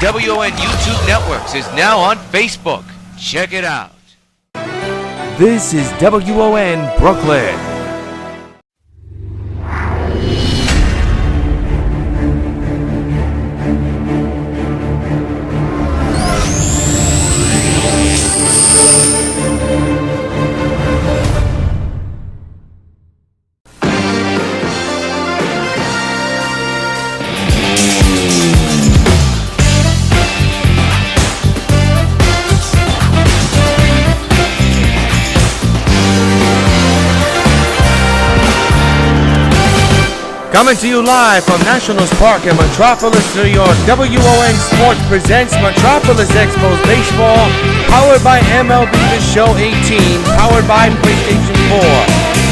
W.O.N. YouTube Networks is now on Facebook. Check it out. This is W.O.N. Brooklyn. Coming to you live from Nationals Park in Metropolis, New York, W.O.N. Sports presents Metropolis Expos Baseball, powered by MLB The Show 18, powered by PlayStation 4.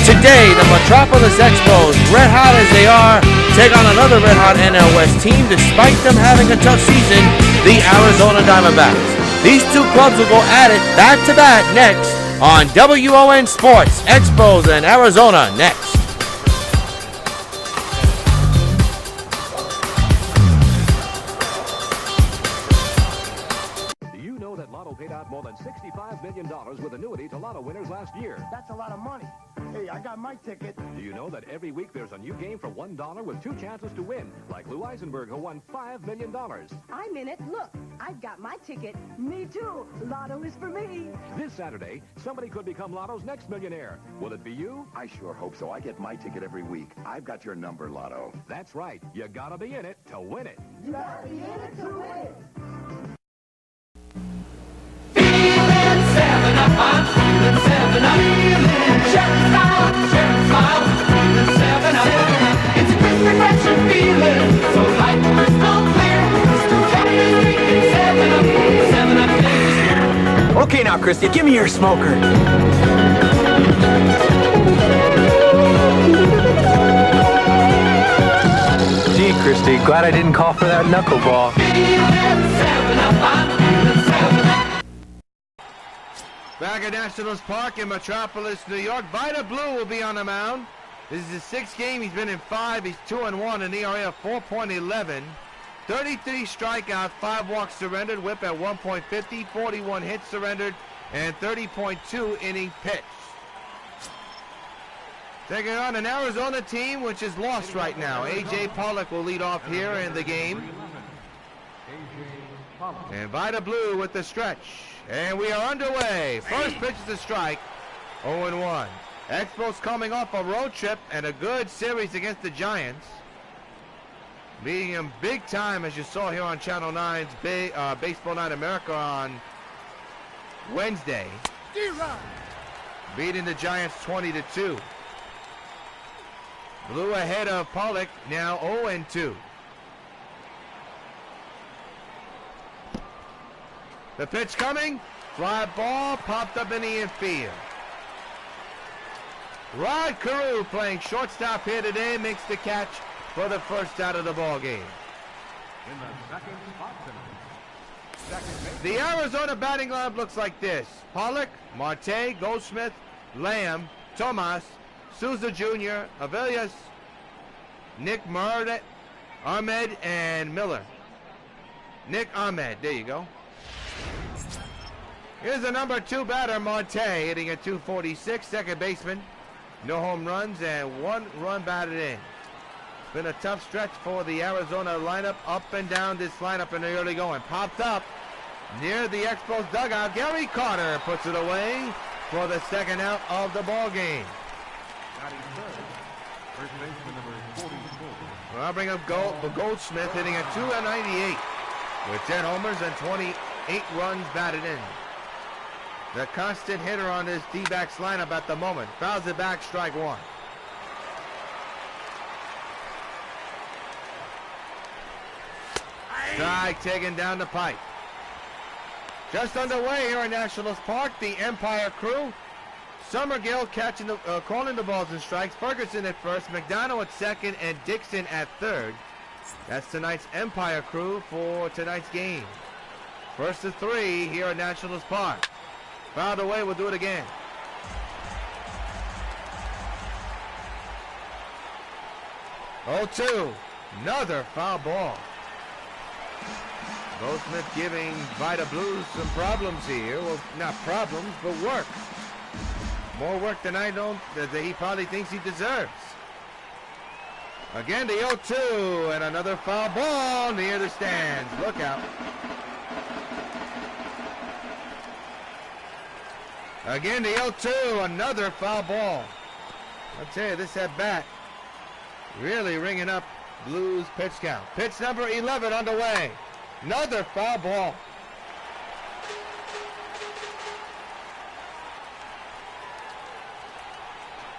Today, the Metropolis Expos, red hot as they are, take on another red hot NL West team despite them having a tough season, the Arizona Diamondbacks. These two clubs will go at it back-to-back next on W.O.N. Sports, Expos and Arizona next. Paid out more than $65 million with annuity to lotto winners last year. That's a lot of money. Hey, I got my ticket. Do you know that every week there's a new game for $1 with 2 chances to win? Like Lou Eisenberg, who won $5 million. I'm in it. Look, I've got my ticket. Me too. Lotto is for me. This Saturday, somebody could become Lotto's next millionaire. Will it be you? I sure hope so. I get my ticket every week. I've got your number, Lotto. That's right. You gotta be in it to win it. You gotta be in it to win it. I'm feeling 7-Up. Share a smile, feeling 7-Up. It's a quick refreshing feeling, so light, crystal clear. Crystal drinking 7-Up, 7-Up days here. Okay now, Christy, give me your smoker. Gee, Christy, glad I didn't call for that knuckleball. Feeling 7-Up, I'm feeling 7-Up. Back at Nationals Park in Metropolis, New York, Vida Blue will be on the mound. This is his 6th game. He's been in 5. He's 2-1, an ERA of 4.11. 33 strikeouts, 5 walks surrendered, whip at 1.50, 41 hits surrendered, and 30.2 innings pitched. Taking on an Arizona team which is lost right now. A.J. Pollock will lead off here in the game. And Vida Blue with the stretch. And we are underway. First pitch is a strike. 0-1. Expos coming off a road trip and a good series against the Giants. Beating them big time, as you saw here on Channel 9's Baseball Night America on Wednesday. Beating the Giants 20-2. Blue ahead of Pollock, now 0-2. The pitch coming, fly ball popped up in the infield. Rod Carew playing shortstop here today makes the catch for the first out of the ball game. In the second spot tonight. The Arizona batting lineup looks like this: Pollock, Marte, Goldsmith, Lamb, Tomas, Souza Jr., Aviles, Nick Murda, Ahmed, and Miller. Nick Ahmed, there you go. Here's the number 2 batter, Marte, hitting at 246, second baseman. No home runs and 1 run batted in. It's been a tough stretch for the Arizona lineup, up and down this lineup in the early going. Popped up near the Expos dugout. Gary Carter puts it away for the second out of the ball game. First baseman number 44. Well, I'll bring up Goldsmith hitting at 298 with 10 homers and 28 runs batted in. The constant hitter on this D-backs lineup at the moment. Fouls it back, strike 1. Strike taken down the pipe. Just underway here in Nationals Park, the Empire crew. Summergill calling the balls and strikes. Ferguson at first, McDonough at second, and Dixon at third. That's tonight's Empire crew for tonight's game. First to 3 here at Nationals Park. Fouled away, we'll do it again. 0-2, another foul ball. Goldsmith giving Vita Blues some problems here. Well, not problems, but work. More work than that he probably thinks he deserves. Again, the 0-2, and another foul ball near the stands. Look out. Again, the 0-2, another foul ball. I'll tell you, this at bat really ringing up Blues pitch count. Pitch number 11 underway. Another foul ball.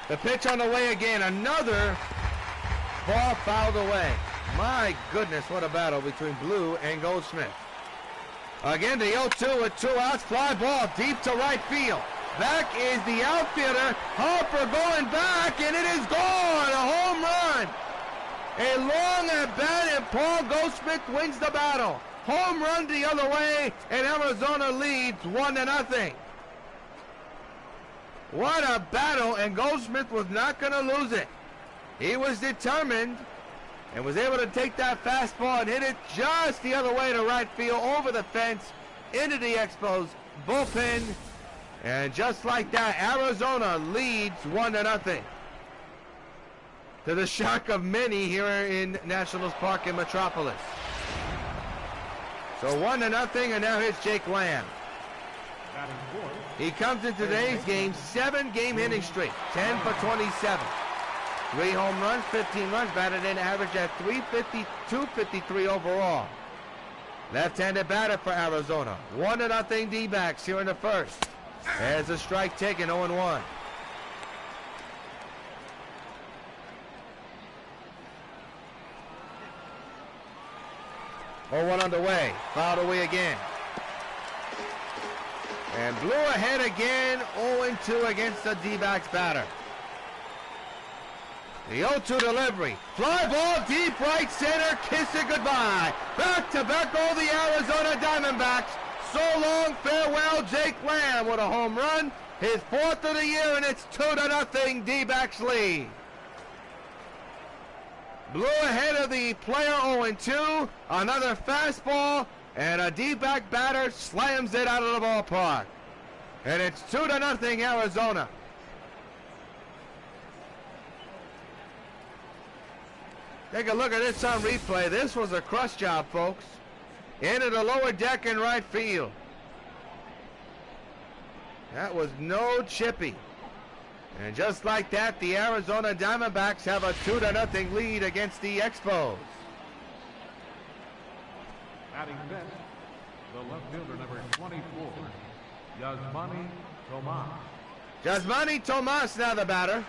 The pitch on the way again. Another ball fouled away. My goodness, what a battle between Blue and Goldsmith. Again, the 0-2 with 2 outs. Fly ball deep to right field. Back is the outfielder. Harper going back, and it is gone. A home run. A long at bat, and Paul Goldsmith wins the battle. Home run the other way, and Arizona leads 1-0. What a battle, and Goldsmith was not going to lose it. He was determined and was able to take that fastball and hit it just the other way to right field, over the fence, into the Expos bullpen. And just like that, Arizona leads 1-0. To the shock of many here in Nationals Park in Metropolis. So 1-0, and now here's Jake Lamb. He comes in today's game, 7-game hitting streak, 10 for 27. 3 home runs, 15 runs, batted in, average at 350, 253 overall. Left-handed batter for Arizona. 1-0 D-backs here in the first. As a strike taken, 0-1. One underway, fouled away again. And Blue ahead again, 0-2 against the D-backs batter. The 0-2 delivery. Fly ball deep right center. Kiss it goodbye. Back to back go the Arizona Diamondbacks. So long, farewell, Jake Lamb with a home run. His 4th of the year, and it's 2-0 D-backs lead. Blue ahead of the player 0-2. Another fastball, and a D-back batter slams it out of the ballpark. And it's 2-0 Arizona. Take a look at this on replay. This was a crush job, folks. Into the lower deck in right field. That was no chippy. And just like that, the Arizona Diamondbacks have a 2-0 lead against the Expos. Batting fifth, the left fielder, number 24, Yasmani Tomas. Yasmani Tomas now the batter.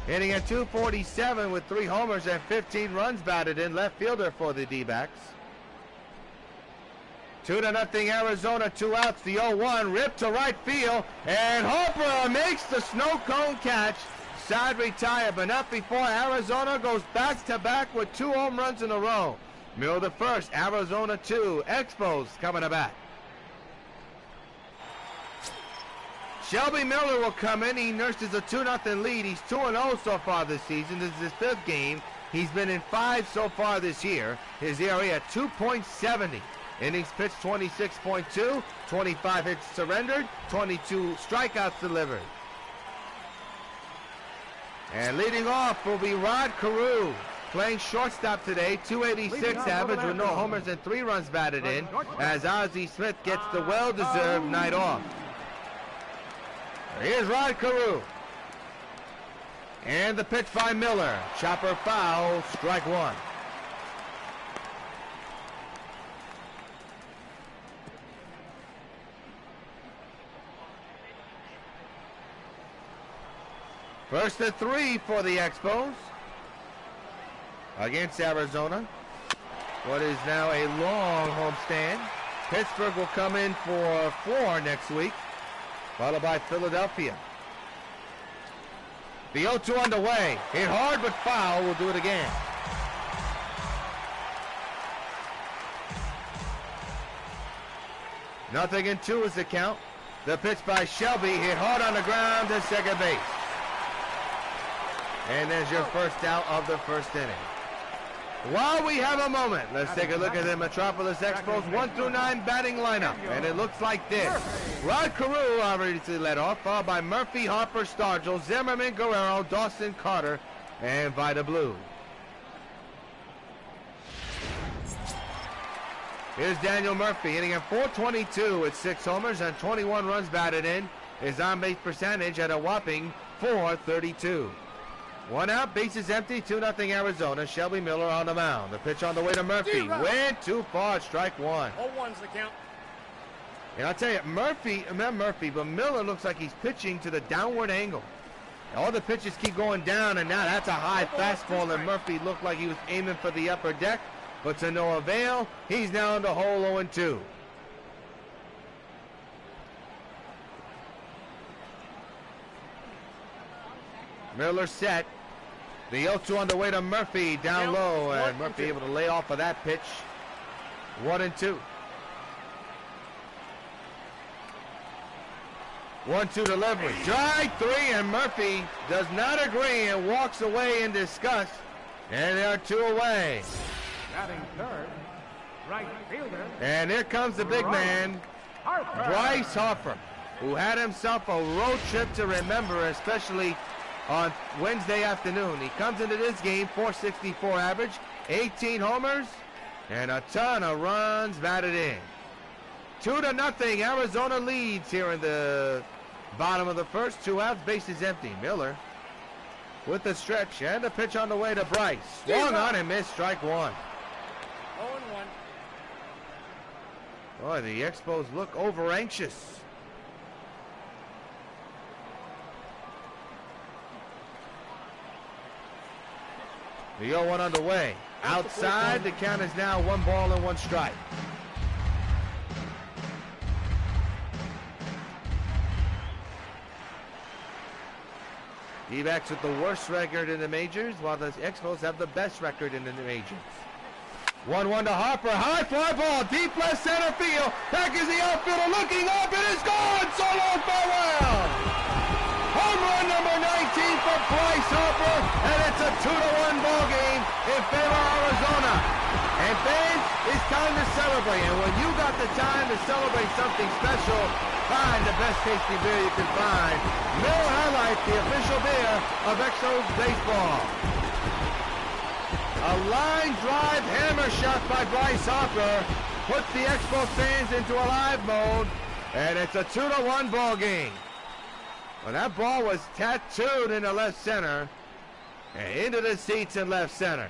Hitting at 247 with 3 homers and 15 runs batted in. Left fielder for the D-backs. 2-0 Arizona, 2 outs. The 0-1 ripped to right field, and Harper makes the snow cone catch. Side retire, but not before Arizona goes back-to-back with 2 home runs in a row. Middle the first, Arizona 2. Expos coming to bat. Shelby Miller will come in. He nurses a 2-0 lead. He's 2-0 so far this season. This is his 5th game. He's been in 5 so far this year. His ERA at 2.70. Innings pitched 26.2. 25 hits surrendered. 22 strikeouts delivered. And leading off will be Rod Carew. Playing shortstop today, 286 average with no homers and 3 runs batted in, as Ozzie Smith gets the well-deserved night off. Here's Rod Carew. And the pitch by Miller. Chopper foul, strike 1. First to 3 for the Expos against Arizona. What is now a long homestand. Pittsburgh will come in for 4 next week, followed by Philadelphia. The 0-2 underway. Hit hard but foul. We'll do it again. Nothing in 2 is the count. The pitch by Shelby hit hard on the ground to second base. And there's your first out of the first inning. While we have a moment, let's take a look at the Metropolis Expos 1 through 9 batting lineup. And it looks like this. Rod Carew obviously led off, followed by Murphy, Harper, Stargell, Zimmerman, Guerrero, Dawson, Carter, and Vida Blue. Here's Daniel Murphy hitting at .422 with 6 homers and 21 runs batted in. His on-base percentage at a whopping .432. 1 out, bases empty, 2-0 Arizona. Shelby Miller on the mound. The pitch on the way to Murphy. Went too far, strike one. 0-1's the count. And I'll tell you, Murphy, but Miller looks like he's pitching to the downward angle. All the pitches keep going down, and now that's a high fastball, and Murphy looked like he was aiming for the upper deck, but to no avail. He's now in the hole 0-2. Miller set. The 0-2 on the way to Murphy, down low, and Murphy able to lay off of that pitch. 1-2. 1-2 delivery. Strike 3, and Murphy does not agree and walks away in disgust. And there are 2 away. Batting third, right fielder. And here comes the big man, Bryce Harper, who had himself a road trip to remember, especially on Wednesday afternoon. He comes into this game, .464 average, 18 homers, and a ton of runs batted in. 2-0, Arizona leads here in the bottom of the first. 2 outs, bases empty. Miller with the stretch, and the pitch on the way to Bryce. Swung on and missed, strike 1. 0-1. Boy, the Expos look over anxious. The 0-1 underway. Outside, the count is now 1 ball and 1 strike. D-backs with the worst record in the majors, while the Expos have the best record in the majors. 1-1 to Harper. High fly ball, deep left center field. Back is the outfielder looking up, and it's gone. So long, farewell. Home run number 19 for Bryce Harper, and it's a 2-1 ball game in favor of Arizona. And fans, it's time to celebrate. And when you got the time to celebrate something special, find the best tasty beer you can find. Miller High Life, the official beer of Expos baseball. A line drive hammer shot by Bryce Harper puts the Expos fans into a live mode, and it's a 2-1 ball game. Well, that ball was tattooed into left center and into the seats in left center.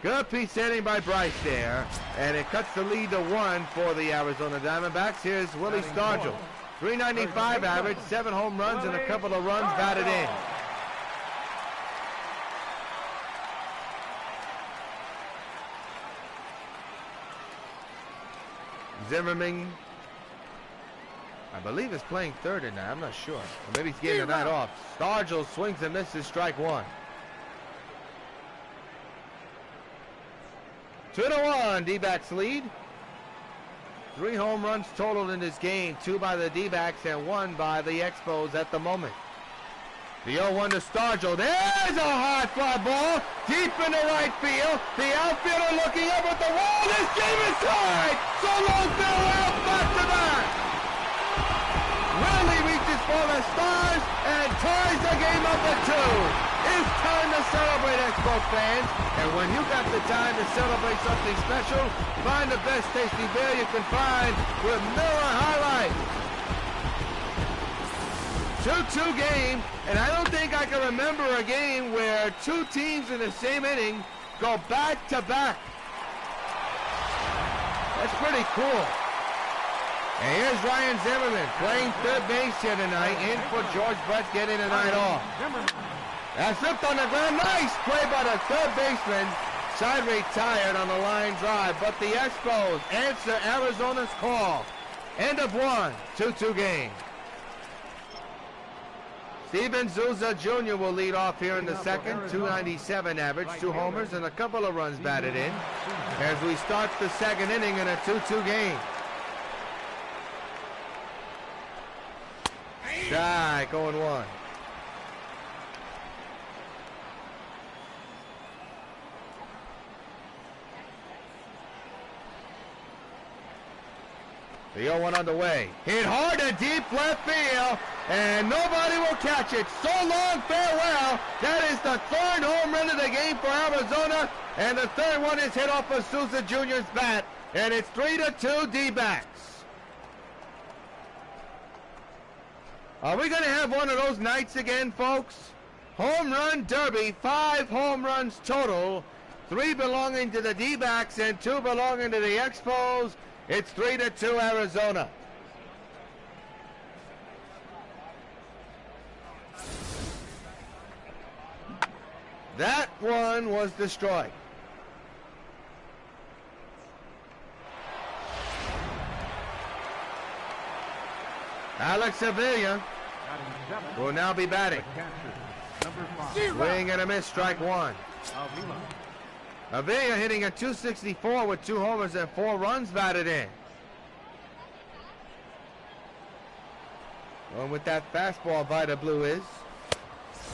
Good piece hitting by Bryce there, and it cuts the lead to 1 for the Arizona Diamondbacks. Here's Willie Stargell. .395 average, 7 home runs, and a couple of runs batted in. Zimmerman, I believe, is playing third tonight. I'm not sure. Or maybe he's getting the night off. Stargell swings and misses, strike 1. 2-1, D-backs lead. 3 home runs totaled in this game, 2 by the D-backs and 1 by the Expos at the moment. The 0-1 to Stargell. There's a high fly ball deep in the right field. The outfielder looking up at the wall. This game is tied. So long, farewell, back to back. Willie reaches for the stars and ties the game up at 2. It's time to celebrate, Expo fans. And when you got the time to celebrate something special, find the best tasty beer you can find with Miller High Life. 2-2 game, and I don't think I can remember a game where 2 teams in the same inning go back to back. That's pretty cool. And here's Ryan Zimmerman playing third base here tonight, in for George Brett getting the night off. That's flipped on the ground. Nice play by the third baseman. Side retired on the line drive, but the Expos answer Arizona's call. End of 1, 2-2 game. Steven Souza Jr. will lead off here in the second. .297 average, 2 homers, and a couple of runs batted in as we start the second inning in a 2-2 game. Strike, 0-1. The 0-1 on the way. Hit hard to deep left field, and nobody will catch it. So long, farewell. That is the third home run of the game for Arizona, and the third one is hit off of Souza Jr.'s bat, and it's 3-2 D-backs. Are we going to have one of those nights again, folks? Home run derby, 5 home runs total, 3 belonging to the D-backs and 2 belonging to the Expos. It's 3-2 Arizona. That one was destroyed. Alex Sevilla will now be batting. Swing and a miss, strike one. Avila hitting a .264 with 2 homers and 4 runs batted in. Going with that fastball, Vida Blue is.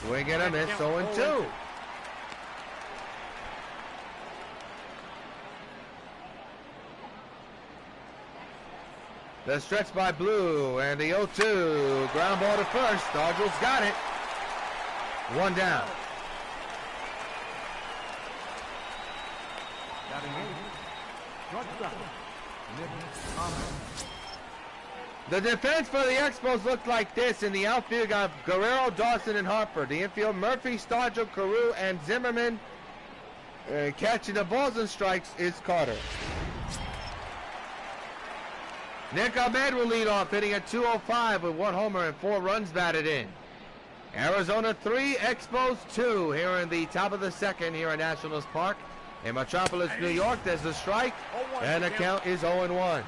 Swing and a miss, 0-2. The stretch by Blue and the 0-2. Ground ball to first. Dodgers got it. 1 down. The defense for the Expos looked like this. In the outfield, got Guerrero, Dawson, and Harper. The infield, Murphy, Stodgel, Carew, and Zimmerman. Catching the balls and strikes is Carter. Nick Ahmed will lead off, hitting a .205 with 1 homer and 4 runs batted in. Arizona 3, Expos 2 here in the top of the second here at Nationals Park. In Metropolis, New York, there's a strike, and the count is 0-1.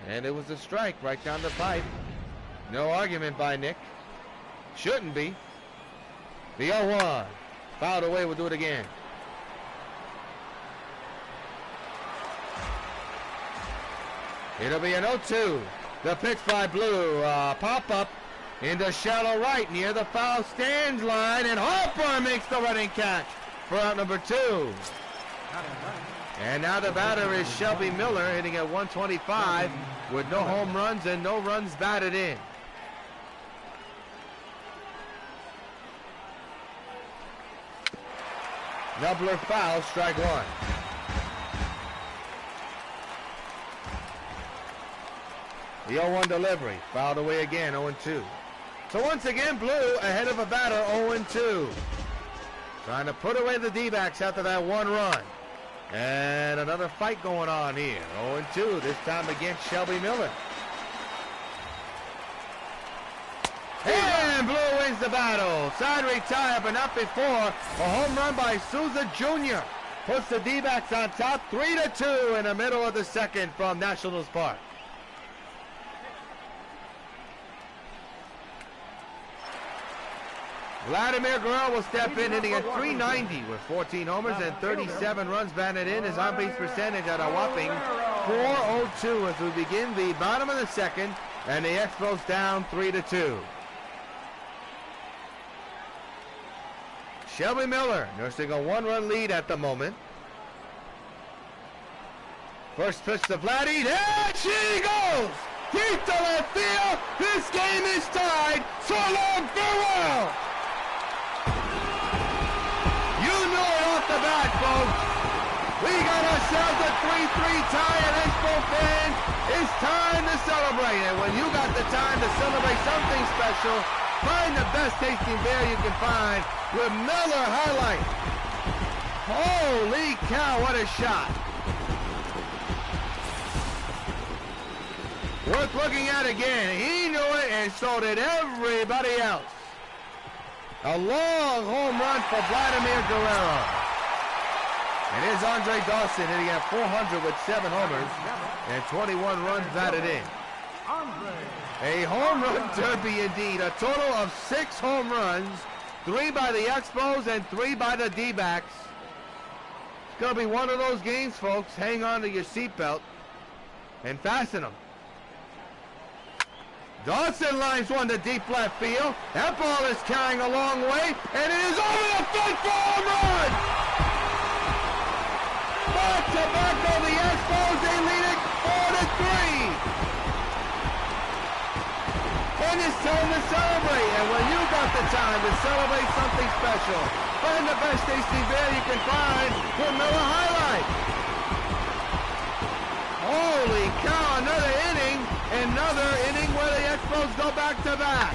And it was a strike right down the pipe. No argument by Nick. Shouldn't be. The 0-1. Fouled away, we'll do it again. It'll be an 0-2. The pitch by Blue. Pop-up into shallow right near the foul stands line, and Harper makes the running catch for out number 2. And now the batter is Shelby Miller, hitting at 125 with no home runs and no runs batted in. Nubler foul, strike 1. The 0-1 delivery, fouled away again, 0-2. So once again, Blue ahead of a batter, 0-2. Trying to put away the D-backs after that 1 run. And another fight going on here, 0-2, this time against Shelby Miller. And Blue wins the battle. Side retire, but not before. A home run by Souza Jr. puts the D-backs on top, 3-2 in the middle of the second from Nationals Park. Vladimir Guerrero will step in, hitting at .390 with 14 homers and 37 runs batted in. His on-base percentage at a whopping .402 as we begin the bottom of the second, and the Expos down 3-2. Shelby Miller nursing a 1-run lead at the moment. First pitch to Vladdy, there she goes! Deep to left field, this game is tied, so long, farewell! The bat, folks. We got ourselves a 3-3 tie, and Expo fans, it's time to celebrate. And when you got the time to celebrate something special, find the best tasting beer you can find with Miller High Life. Holy cow, what a shot. Worth looking at again. He knew it, and so did everybody else. A long home run for Vladimir Guerrero. It is Andre Dawson hitting at .400 with 7 homers and 21 runs batted in. A home run derby indeed. A total of 6 home runs, 3 by the Expos and 3 by the D-backs. It's going to be one of those games, folks. Hang on to your seatbelt and fasten them. Dawson lines one to deep left field. That ball is carrying a long way, and it is over the fence for a home run! Back to Expos, they lead it 4-3. And it's time to celebrate. And when you got the time to celebrate something special, find the best tasting beer you can find with Miller High Life. Holy cow, another inning where the Expos go back to back.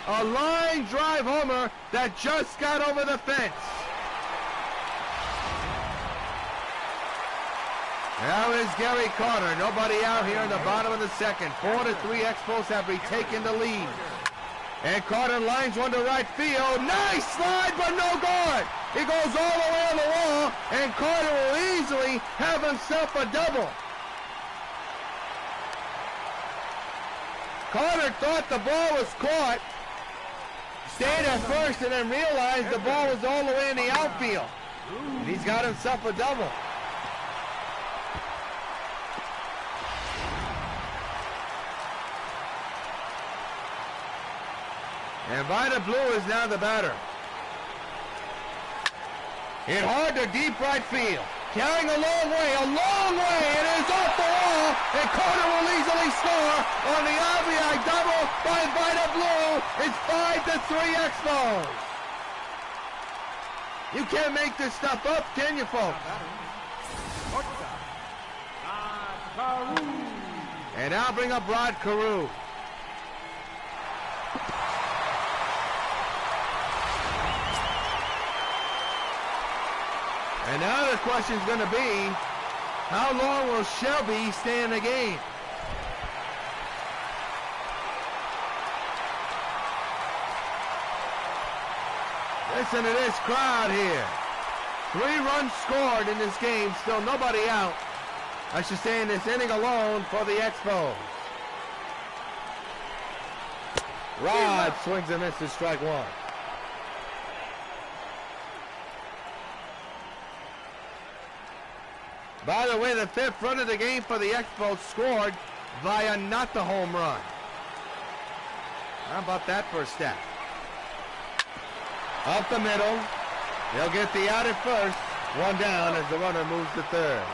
A line drive homer that just got over the fence. Now is Gary Carter. Nobody out here in the bottom of the second. 4-3 Expos have retaken the lead. And Carter lines one to right field. Nice slide, but no good. He goes all the way on the wall, and Carter will easily have himself a double. Carter thought the ball was caught, stayed at first, and then realized the ball was all the way in the outfield. And he's got himself a double. And by the blue is now the batter. Hit hard to deep right field. Carrying a long way. It is off the wall, and Carter will easily score on the RBI double by the blue. It's 5-3 Expos. You can't make this stuff up, can you, folks? And now bring up Rod Carew. And now the question's going to be, how long will Shelby stay in the game? Listen to this crowd here. 3 runs scored in this game, still nobody out. I should say in this inning alone for the Expos. Rod swings and misses, strike one. By the way, the 5th run of the game for the Expos scored via not the home run. How about that for a stat? Up the middle. They'll get the out at first. 1 down as the runner moves to third.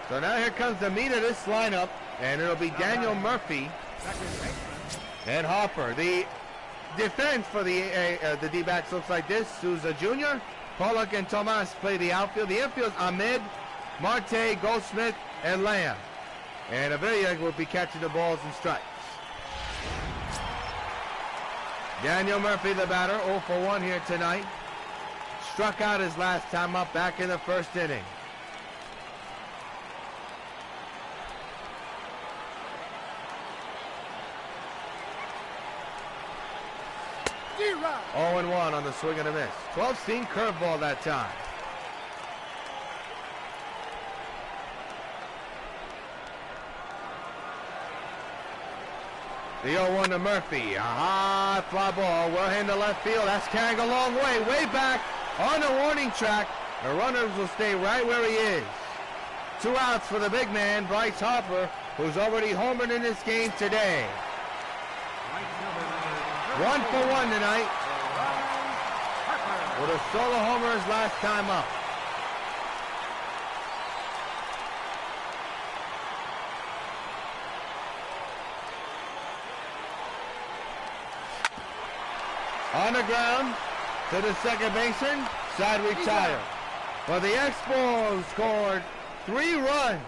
So now here comes the meat of this lineup, and it'll be Daniel Murphy and Hopper. The defense for the D-backs looks like this. Souza Jr., Pollock and Tomas play the outfield. The infield, Ahmed, Marte, Goldsmith, and Lamb. And Avila will be catching the balls and strikes. Daniel Murphy, the batter, 0 for 1 here tonight. Struck out his last time up back in the first inning. Oh, 0-1 on the swing and a miss. 12-seam curveball that time. The 0-1 to Murphy. A high fly ball. Well hit to left field. That's carrying a long way back on the warning track. The runners will stay right where he is. 2 outs for the big man, Bryce Harper, who's already homered in this game today. 1 for 1 tonight. With a solo homer his last time up. On the ground to the second baseman, side retire. Well, the Expos scored 3 runs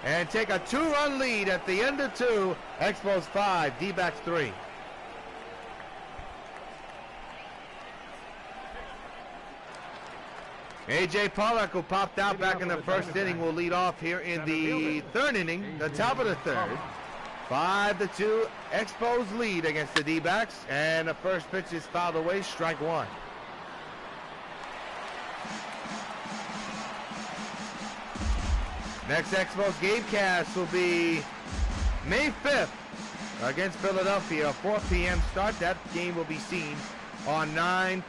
and take a 2-run lead at the end of 2. Expos 5, D-backs 3. A.J. Pollock, who popped out back in the first inning, will lead off here in the 3rd inning, the top of the 3rd. 5-2, Expos lead against the D-backs, and the first pitch is fouled away, strike 1. Next Expos gamecast will be May 5th against Philadelphia, 4 p.m. start. That game will be seen on 9+.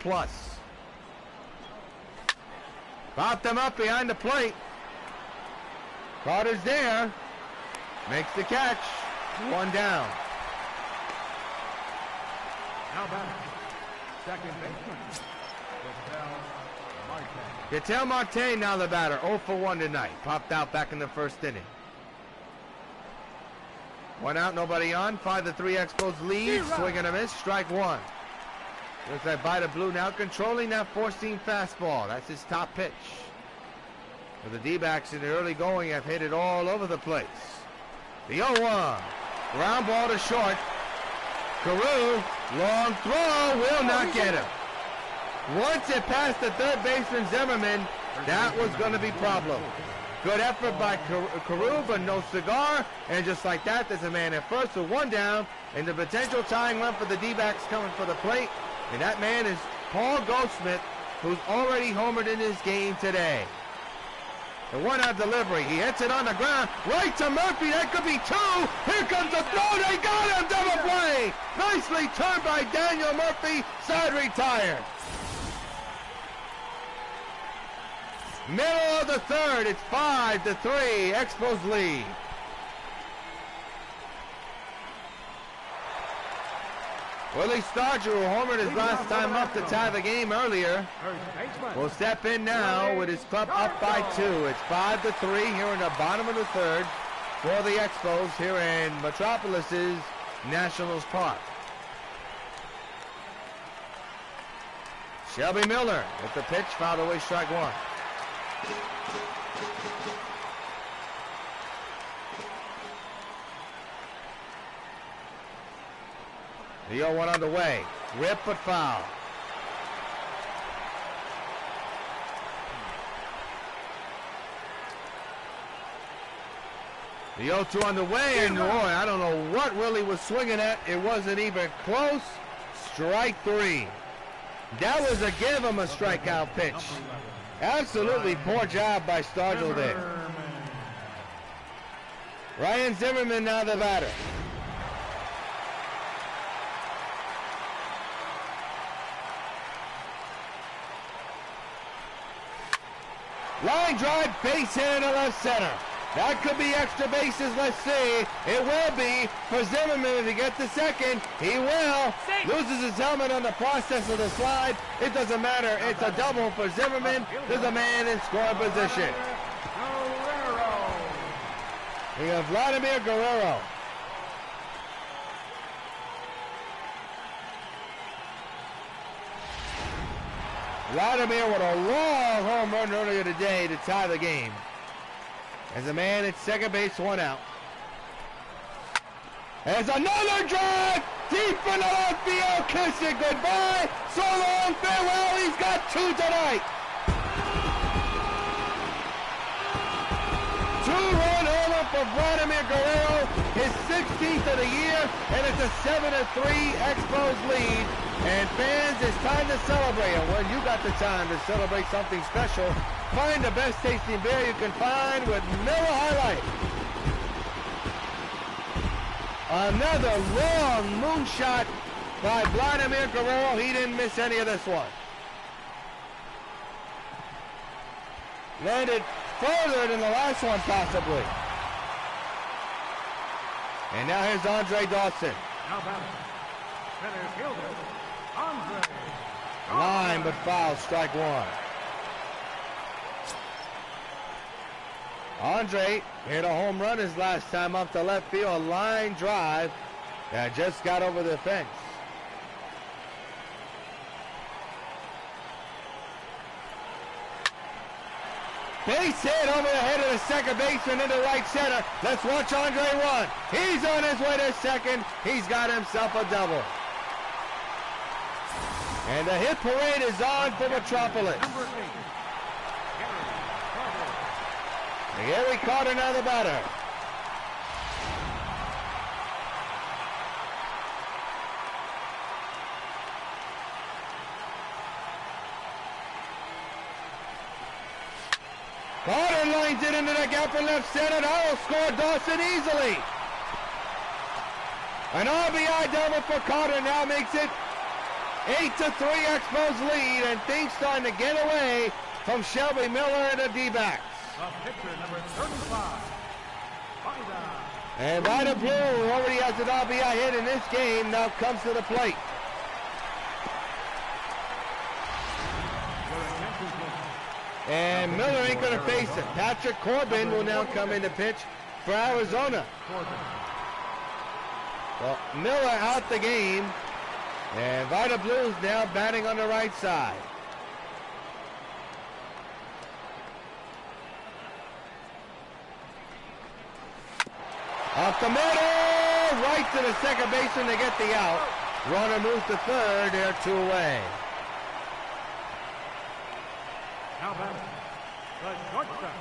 Popped them up behind the plate. Carter's there. Makes the catch. 1 down. Now back, second baseman. Ketel Marte now the batter, 0 for 1 tonight. Popped out back in the first inning. 1 out, nobody on. 5-3 Expos lead. Swing and a miss. Strike 1. Looks like Vida Blue now controlling that four-seam fastball. That's his top pitch. For the D-backs in the early going have hit it all over the place. The 0-1. Ground ball to short. Carew, long throw, will not get him. Once it passed the third baseman Zimmerman, that was going to be problem. Good effort by Carew, but no cigar. And just like that, there's a man at first with 1 down. And the potential tying run for the D-backs coming for the plate. And that man is Paul Goldsmith, who's already homered in his game today. The 1-out delivery. He hits it on the ground. Right to Murphy. That could be 2. Here comes the throw. They got him. Double play. Nicely turned by Daniel Murphy. Side retired. Middle of the third. It's 5-3. Expos lead. Willie Starger, who homered his last time up to tie the game earlier, will step in now with his club up by 2. It's 5-3 here in the bottom of the third for the Expos here in Metropolis's Nationals Park. Shelby Miller with the pitch, fouled away, strike 1. The 0-1 on the way. Rip but foul. The 0-2 on the way, and boy, I don't know what Willie was swinging at. It wasn't even close. Strike 3. That was a give him a strikeout pitch. Absolutely poor job by Stargell there. Ryan Zimmerman now the batter. Line drive, base hit into left center. That could be extra bases, let's see. It will be for Zimmerman if he gets the second. He will. Loses his helmet on the process of the slide. It doesn't matter. It's a double for Zimmerman. There's a man in scoring position. We have Vladimir Guerrero. Vladimir with a long home run earlier today to tie the game. As a man at second base, 1 out. There's another drive deep in the left field. Kiss it goodbye. So long, farewell. He's got 2 tonight. 2-run homer for Vladimir Guerrero, his 16th of the year, and it's a 7-3 Expos lead. And fans, it's time to celebrate. And when you got the time to celebrate something special, find the best tasting beer you can find with Miller High Life. Another long moonshot by Vladimir Guerrero. He didn't miss any of this one. Landed further than the last one, possibly. And now here's Andre Dawson. Now batting. Center fielder, Andre. Line but foul, strike 1. Andre hit a home run his last time up to left field, a line drive that just got over the fence. Base hit over the head of the second baseman into right center. Let's watch Andre run. He's on his way to second. He's got himself a double. And the hit parade is on for Metropolis. Gary Carter now the batter. Carter lines it into the gap in left center. That'll score Dawson easily. An RBI double for Carter now makes it 8-3 Expos lead, and things starting to get away from Shelby Miller and the D-backs. The pitcher, number 35, Vida. And Vida Blue, who already has an RBI hit in this game, now comes to the plate. Your attention, And Miller ain't going to face it. Patrick Corbin will now come in to pitch for Arizona. Well, Miller out the game. And Vita Blues now batting on the right side. Up the middle, right to the second baseman to get the out. Runner moves to third, they're 2 away. Now batting, the shortstop.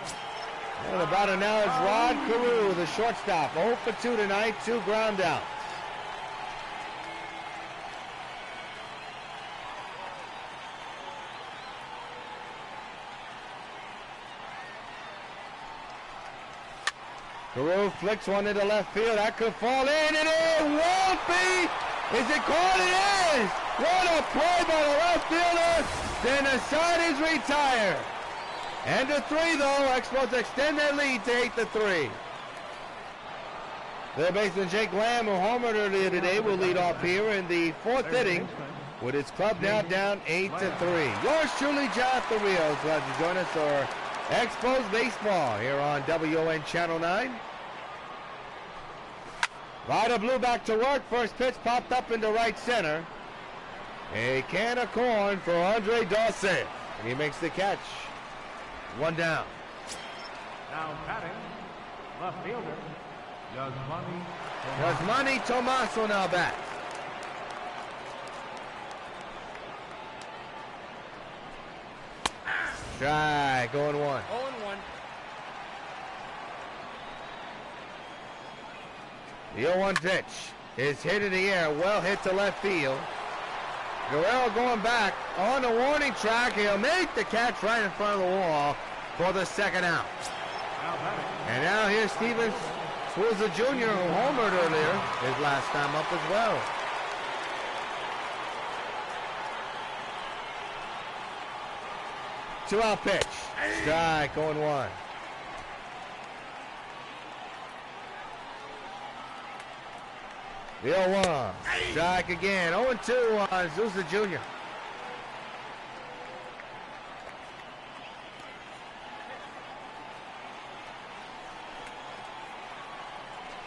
And about an hour is Rod Carew, the shortstop. 0 for 2 tonight, 2 ground outs. Carew flicks one into left field. That could fall in, and it won't be. Is it caught? It is. What a play by the left fielder. Then the side is retired. And to 3, though. Expos extend their lead to 8-3. Their baseman Jake Lamb, who homered earlier today, will lead off here in the 4th inning, with his club now down 8-3. Yours truly, Jonathan Rios, glad to join us for Expos Baseball here on W.O.N. Channel 9. Vita Blue back to work. First pitch popped up into right center. A can of corn for Andre Dawson. He makes the catch. 1 down. Now batting, left fielder, Yasmani Tomas will now bat. Strike, going 1. 0-1. The 0-1 pitch is hit in the air, well hit to left field. Guerrero going back on the warning track. He'll make the catch right in front of the wall for the 2nd out. And now here's Steven Souza Jr., who homered earlier, his last time up as well. Two-out pitch. Strike, going 1. The 0-1. Strike again. 0-2 on Souza Jr.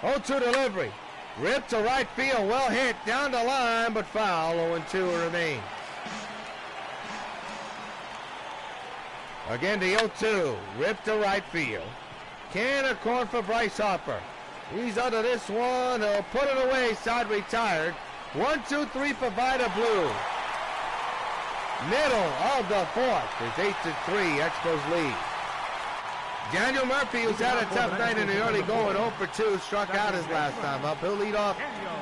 Oh-2 delivery. Ripped to right field. Well hit. Down the line, but foul. 0-2 remains. Again, the 0-2. Ripped to right field. Can of corn for Bryce Harper. He's under this one. He'll put it away. Side retired. 1-2-3 for Vita Blue. Middle of the 4th is 8-3. Expos lead. Daniel Murphy, who's had a tough night in the early going, 0 for 2, struck out his last time up. He'll lead off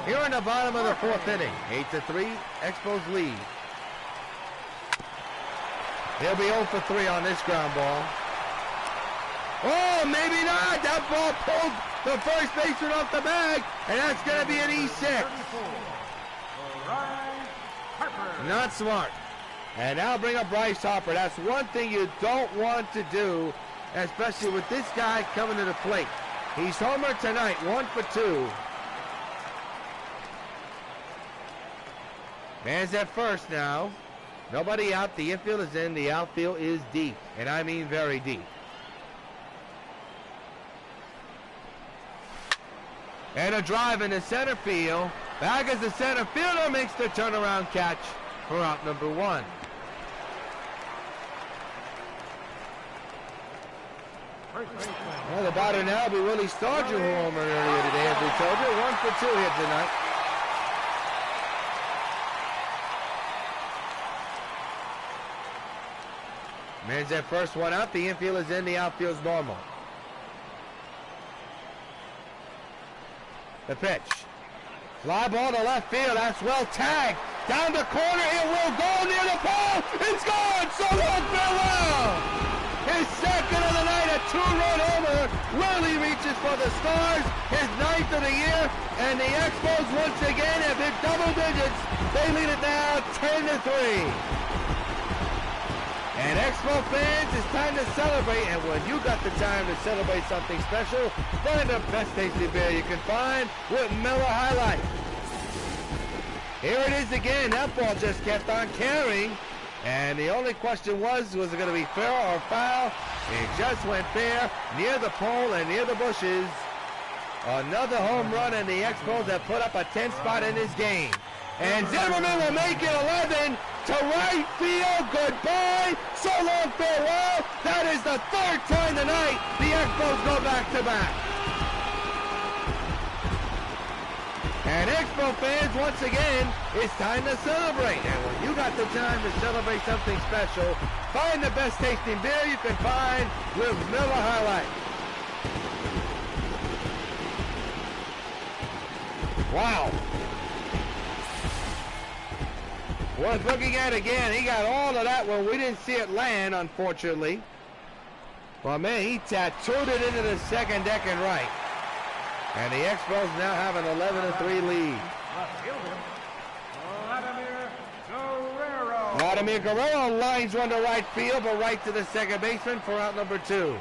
here in the bottom of the 4th inning. 8-3. Expos lead. He'll be 0 for 3 on this ground ball. Oh, maybe not. That ball pulled the first baseman off the bag, and that's going to be an E6. Not smart. And now bring up Bryce Harper. That's one thing you don't want to do, especially with this guy coming to the plate. He's homered tonight, 1 for 2. Man's at first now. Nobody out. The infield is in. The outfield is deep, and I mean very deep. And a drive into center field. Back as the center fielder makes the turnaround catch for out number 1. Well, the batter now will be Willie Starger, who homered earlier today, as we told you. 1 for 2 hit tonight. Man's that first one out. The infield is in. The outfield's normal. The pitch. Fly ball to left field. That's well tagged. Down the corner. It will go near the pole. It's gone. So long, farewell. His second of the night, a 2-run homer. Willie reaches for the Stars. His 9th of the year. And the Expos once again have hit double digits. They lead it now 10-3. And Expo fans, it's time to celebrate. And when you got the time to celebrate something special, find the best tasty beer you can find with Miller High Life. Here it is again. That ball just kept on carrying. And the only question was it going to be fair or foul? It just went fair, near the pole and near the bushes. Another home run, and the Expos have put up a 10 spot in this game. And Zimmerman will make it 11 to right field. Goodbye. So long, farewell. That is the third time tonight the Expos go back to back. And Expo fans, once again, it's time to celebrate. And when you got the time to celebrate something special, find the best tasting beer you can find with Miller High Life. Wow. Worth looking at again. He got all of that when we didn't see it land, unfortunately. Well, man, he tattooed it into the second deck and right. And the Expos now have an 11-3 lead. Vladimir Guerrero lines one to right field, but right to the second baseman for out number 2.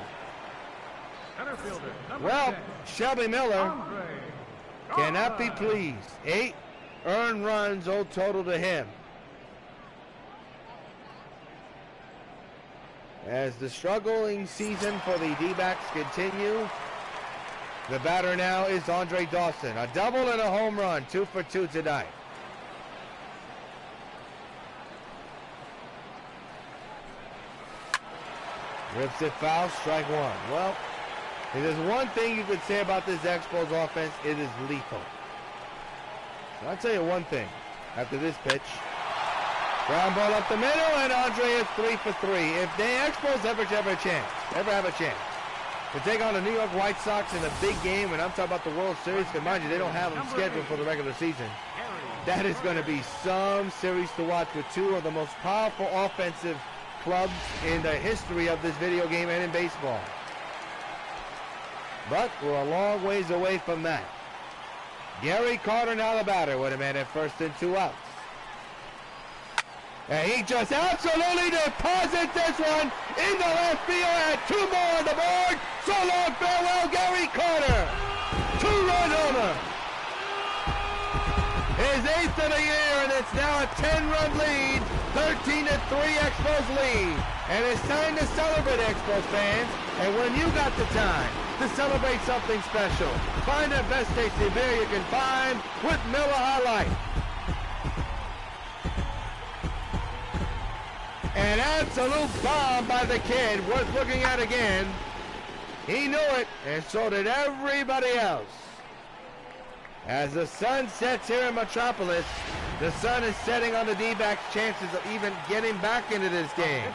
Well, Shelby Miller cannot be pleased. 8 earned runs, all total to him. As the struggling season for the D-backs continue, the batter now is Andre Dawson. A double and a home run, 2 for 2 tonight. Rips it foul, strike 1. Well, if there's one thing you could say about this Expos offense, it is lethal. So I'll tell you one thing after this pitch. Ground ball up the middle, and Andre is 3 for 3. If the Expos ever have a chance to take on the New York White Sox in a big game, and I'm talking about the World Series, because mind you, they don't have them scheduled for the regular season. That is going to be some series to watch with 2 of the most powerful offensive clubs in the history of this video game and in baseball. But we're a long ways away from that. Gary Carter now the batter with a man at first and 2 outs. And he just absolutely deposits this one in the left field, and 2 more on the board. So long, farewell, Gary Carter. 2-run homer. His 8th of the year, and it's now a 10-run lead. 13-3 Expos lead. And it's time to celebrate, Expos fans. And when you got the time to celebrate something special, find the best tasting beer you can find with Miller High Life. An absolute bomb by the kid, worth looking at again. He knew it, and so did everybody else. As the sun sets here in Metropolis, the sun is setting on the D-backs' chances of even getting back into this game.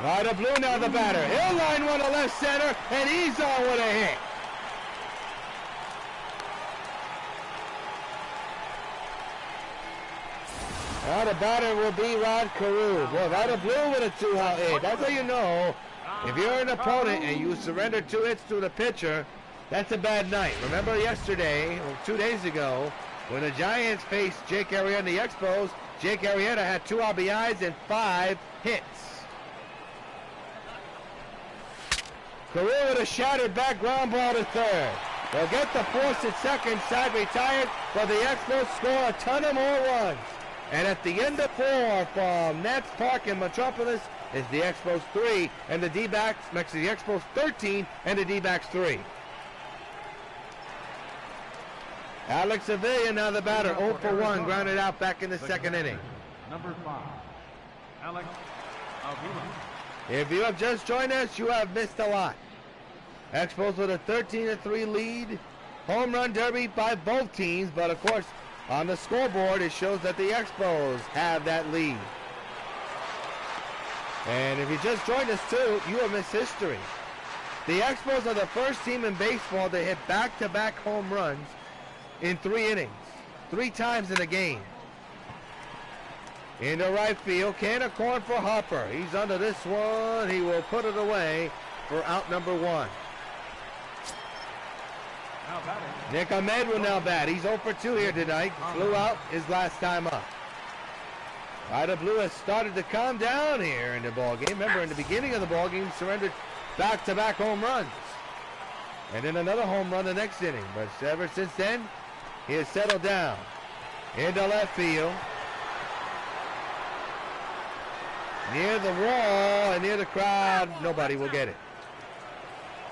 Ryder Blue now the batter. He'll line one to left center, and he's on with a hit. Now the batter will be Rod Carew. Well, Ryder Blue with a 2-out hit. That's how you know if you're an opponent and you surrender 2 hits to the pitcher, that's a bad night. Remember yesterday, or 2 days ago, when the Giants faced Jake Arrieta and the Expos, Jake Arrieta had 2 RBIs and 5 hits. Carew with a shattered back ground ball to third. They'll get the force at second, side retired, but the Expos score a ton of more runs. And at the end of 4 from Nats Park in Metropolis is the Expos 3 and the D-backs, makes the Expos 13 and the D-backs 3. Alex Sevilla now the batter, 0 for 1, grounded out back in the second inning. Number 5, Alex Avila. If you have just joined us, you have missed a lot. Expos with a 13-3 lead. Home run derby by both teams, but of course, on the scoreboard, it shows that the Expos have that lead. And if you just joined us too, you have missed history. The Expos are the first team in baseball to hit back-to-back home runs in 3 innings, 3 times in a game. Into right field, can of corn for Harper. He's under this one. He will put it away for out number 1. Nick Ahmed will now bat. He's 0 for 2 here tonight. Flew out his last time up. Ryder Blue has started to calm down here in the ballgame. Remember, in the beginning of the ballgame, surrendered back-to-back home runs. And then another home run the next inning. But ever since then, he has settled down. Into left field. Near the wall and near the crowd, nobody will get it.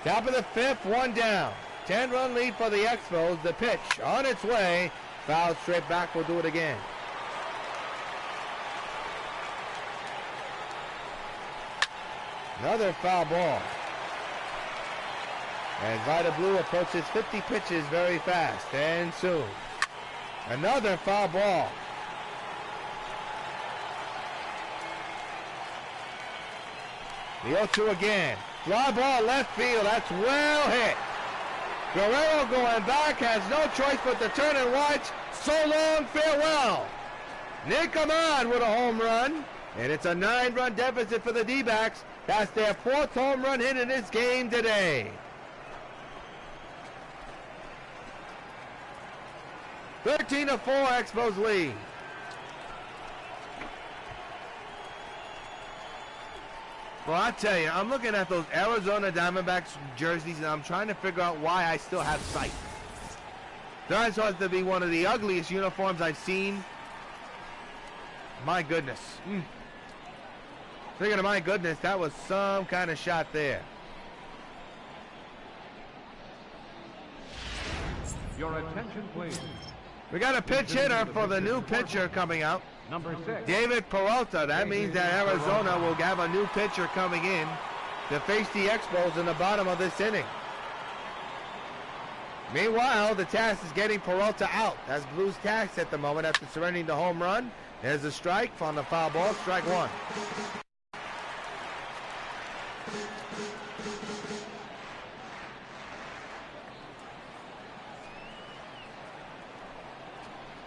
Top of the fifth, one down. 10-run lead for the Expos. The pitch on its way. Foul straight back, will do it again. Another foul ball. As Vita Blue approaches 50 pitches very fast and soon. Another foul ball. The 0-2 again. Fly ball left field. That's well hit. Guerrero going back, has no choice but to turn and watch. So long, farewell. Nick Ahmad with a home run. And it's a 9-run deficit for the D-backs. That's their 4th home run hit in this game today. $13-4 Expos lead. Well, I tell you, I'm looking at those Arizona Diamondbacks jerseys, and I'm trying to figure out why I still have sight. That has to be one of the ugliest uniforms I've seen. My goodness. Speaking of my goodness, that was some kind of shot there. Your attention, please. We got a pitch hitter for the new pitcher coming out. Number 6. David Peralta. That means that Arizona will have a new pitcher coming in to face the Expos in the bottom of this inning. Meanwhile, the task is getting Peralta out. That's Blues' task at the moment after surrendering the home run. There's a strike on the foul ball. Strike one.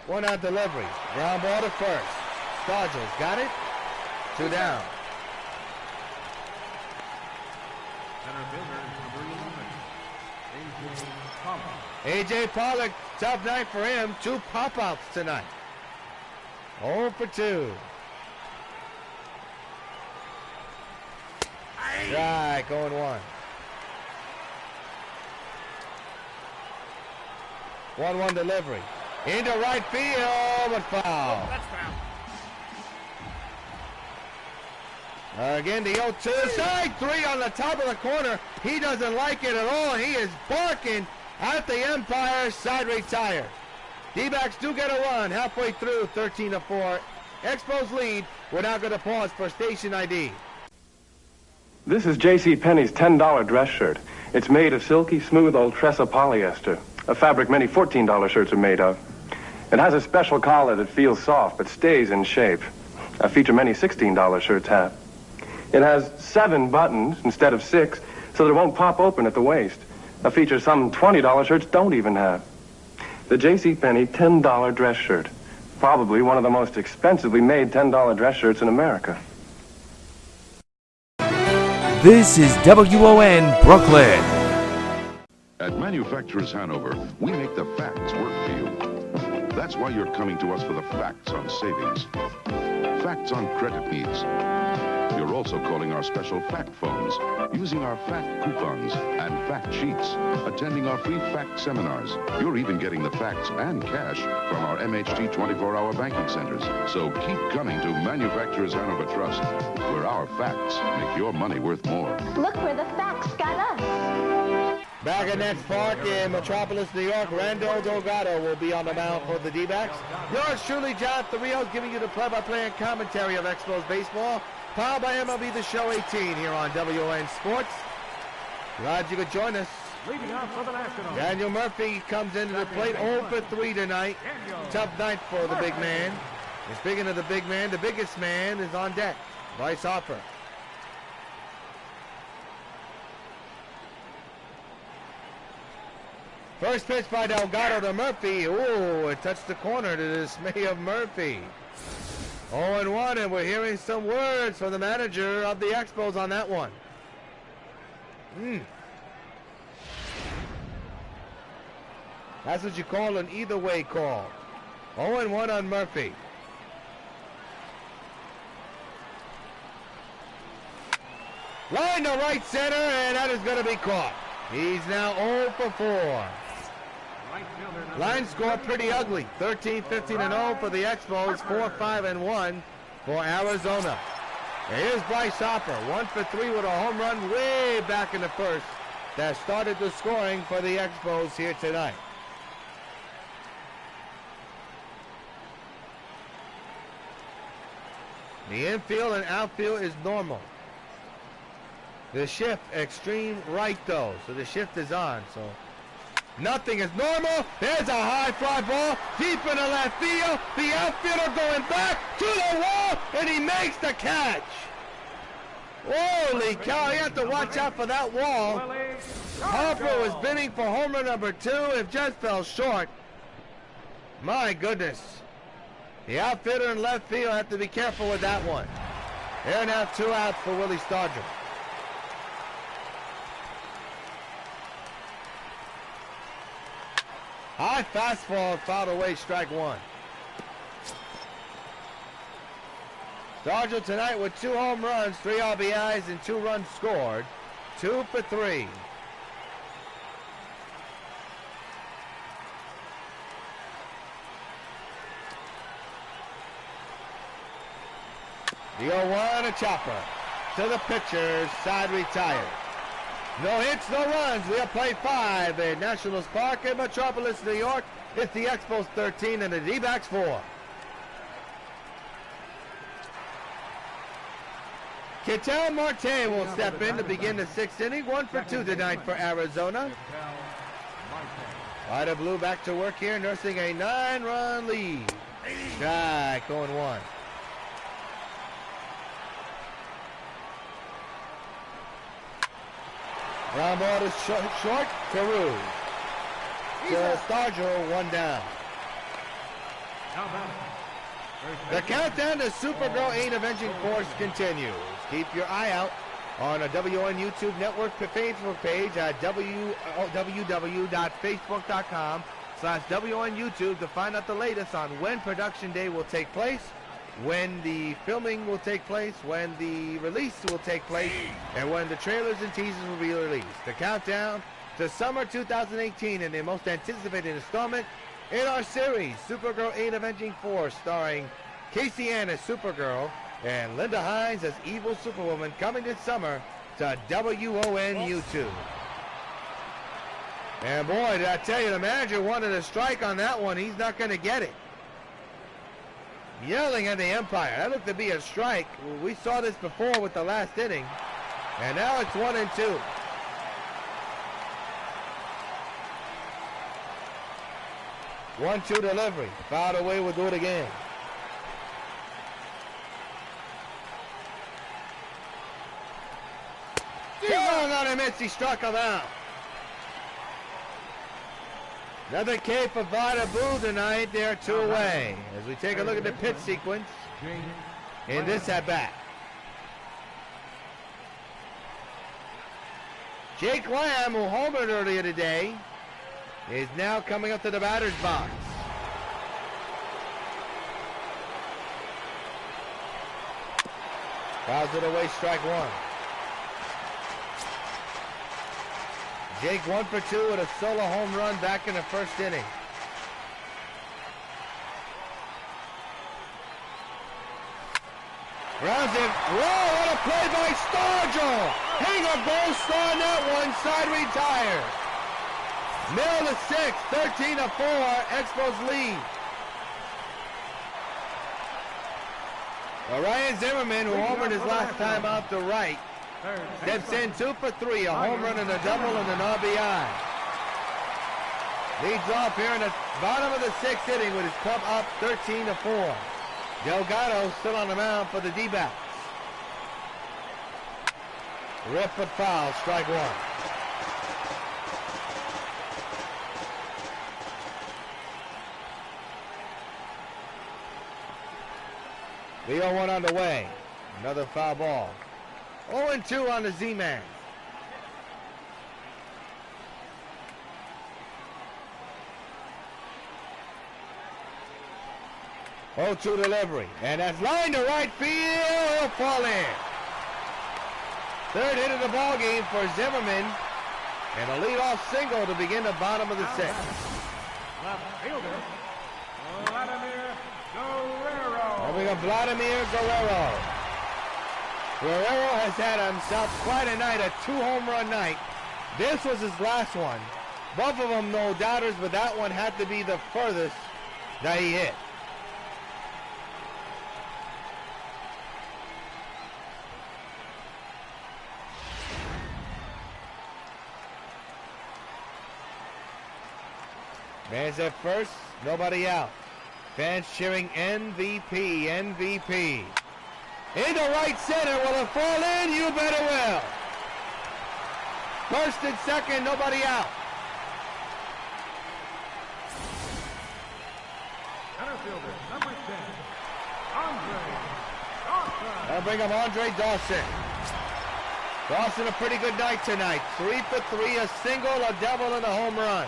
One out delivery. Ground ball to first. Stargels got it. 2 down. Center fielder, number 11, A.J. Pollock. A.J. Pollock, tough night for him. 2 pop-outs tonight. 0 for 2. Strike, 0-1. 1-1 delivery. Into right field, but foul. That's foul. Again, the 0-2. Strike 3 on the top of the corner. He doesn't like it at all. He is barking at the Empire. Side retired. D-backs do get a run halfway through, 13-4. Expos lead. We're now going to pause for station ID. This is J.C. Penney's $10 dress shirt. It's made of silky, smooth Ultressa polyester, a fabric many $14 shirts are made of. It has a special collar that feels soft but stays in shape, a feature many $16 shirts have. It has 7 buttons instead of 6, so that it won't pop open at the waist, a feature some $20 shirts don't even have. The J.C. Penney $10 dress shirt, probably one of the most expensively made $10 dress shirts in America. This is W.O.N. Brooklyn. At Manufacturers Hanover, we make the facts work for you. That's why you're coming to us for the facts on savings, facts on credit needs. You're also calling our special fact phones, using our fact coupons and fact sheets, attending our free fact seminars. You're even getting the facts and cash from our MHT 24-hour banking centers. So keep coming to Manufacturers Hanover Trust, where our facts make your money worth more. Look where the facts got us. Back at Nets Park in Metropolis, New York, Randall Delgado will be on the mound for the D-backs. Yours truly, John Therios, giving you the play-by-play and commentary of Expos baseball. Powered by MLB The Show 18 here on W.O.N. Sports. Glad you could join us. Leading off for the Nationals. Daniel Murphy comes into the plate 0 for 3 tonight. Tough night for the big man. And speaking of the big man, the biggest man is on deck. Bryce Harper. First pitch by Delgado to Murphy. Ooh, it touched the corner to the dismay of Murphy. 0-1, and we're hearing some words from the manager of the Expos on that one. That's what you call an either way call. 0-1 on Murphy. Line to right center, and that is going to be caught. He's now 0 for 4. Line score pretty ugly. 13-15-0 for the Expos. 4-5-1 for Arizona. And here's Bryce Harper, 1 for 3 with a home run way back in the first that started the scoring for the Expos here tonight. The infield and outfield is normal. The shift extreme right though, so the shift is on. So nothing is normal. There's a high fly ball deep in the left field. The outfielder going back to the wall, and he makes the catch. Holy cow! You have to watch out for that wall. Harper was bidding for homer number 2. It just fell short. My goodness. The outfielder in left field have to be careful with that one. There now 2 outs for Willie Stargell. High fastball fouled away, strike 1. Stargell tonight with 2 home runs, 3 RBIs, and 2 runs scored. 2 for 3. The 0-1, a chopper to the pitcher's side retired. No hits, no runs. We'll play 5 at Nationals Park in Metropolis, New York. It's the Expos 13 and the D-backs 4. Ketel Marte will step in to begin the 6th inning. 1 for 2 tonight for Arizona. White and blue back to work here, nursing a 9-run lead. Strike, going 1. Ground ball is short, Carew. To Stargell, 1 down. The countdown to Supergirl 8 Avenging Force continues. Keep your eye out on a W.O.N YouTube Network Facebook page at www.facebook.com/WON YouTube to find out the latest on when production day will take place, when the filming will take place, when the release will take place, and when the trailers and teasers will be released. The countdown to summer 2018 and the most anticipated installment in our series, Supergirl 8 Avenging Force, starring Casey Ann as Supergirl and Linda Hines as Evil Superwoman, coming this summer to W.O.N YouTube. And boy, did I tell you, the manager wanted a strike on that one. He's not going to get it. Yelling at the umpire. That looked to be a strike. We saw this before with the last inning. And now it's 1-2. One-two delivery. Fouled away, we'll do it again. Swung on him, he struck him out. Another K for Vada Boo tonight. They're 2 away. As we take a look at the pitch sequence in this at-bat. Jake Lamb, who homered earlier today, is now coming up to the batter's box. Fouls it away, strike 1. Jake 1 for 2 with a solo home run back in the first inning. Grounds it. Whoa, what a play by Stargell. Hang a ghost on that one, side retired. Middle of the 6th, 13-4, Expos lead. Well, Ryan Zimmerman, who homered his last time out to right, steps in 2 for 3, a home run and a double and an RBI. Leads off here in the bottom of the 6th inning with his club up 13-4. Delgado still on the mound for the D-backs. Rip but foul, strike 1. The 0-1 on the way. Another foul ball. 0-2 on the Z-Man. Oh, 2 delivery. And that's line to right field. He'll fall in. 3rd hit of the ball game for Zimmerman. And a leadoff single to begin the bottom of the 6th. Left fielder, Vladimir Guerrero. And we got Vladimir Guerrero. Guerrero has had himself quite a night, a 2-home-run night. This was his last one. Both of them no doubters, but that one had to be the furthest that he hit. Man's at first, nobody out. Fans cheering MVP, MVP. Into right center, will it fall in? You bet it will. First and second, nobody out. Center fielder, number 10, Andre Dawson. I'll bring up Andre Dawson. Dawson a pretty good night tonight. 3 for 3, a single, a double, and a home run.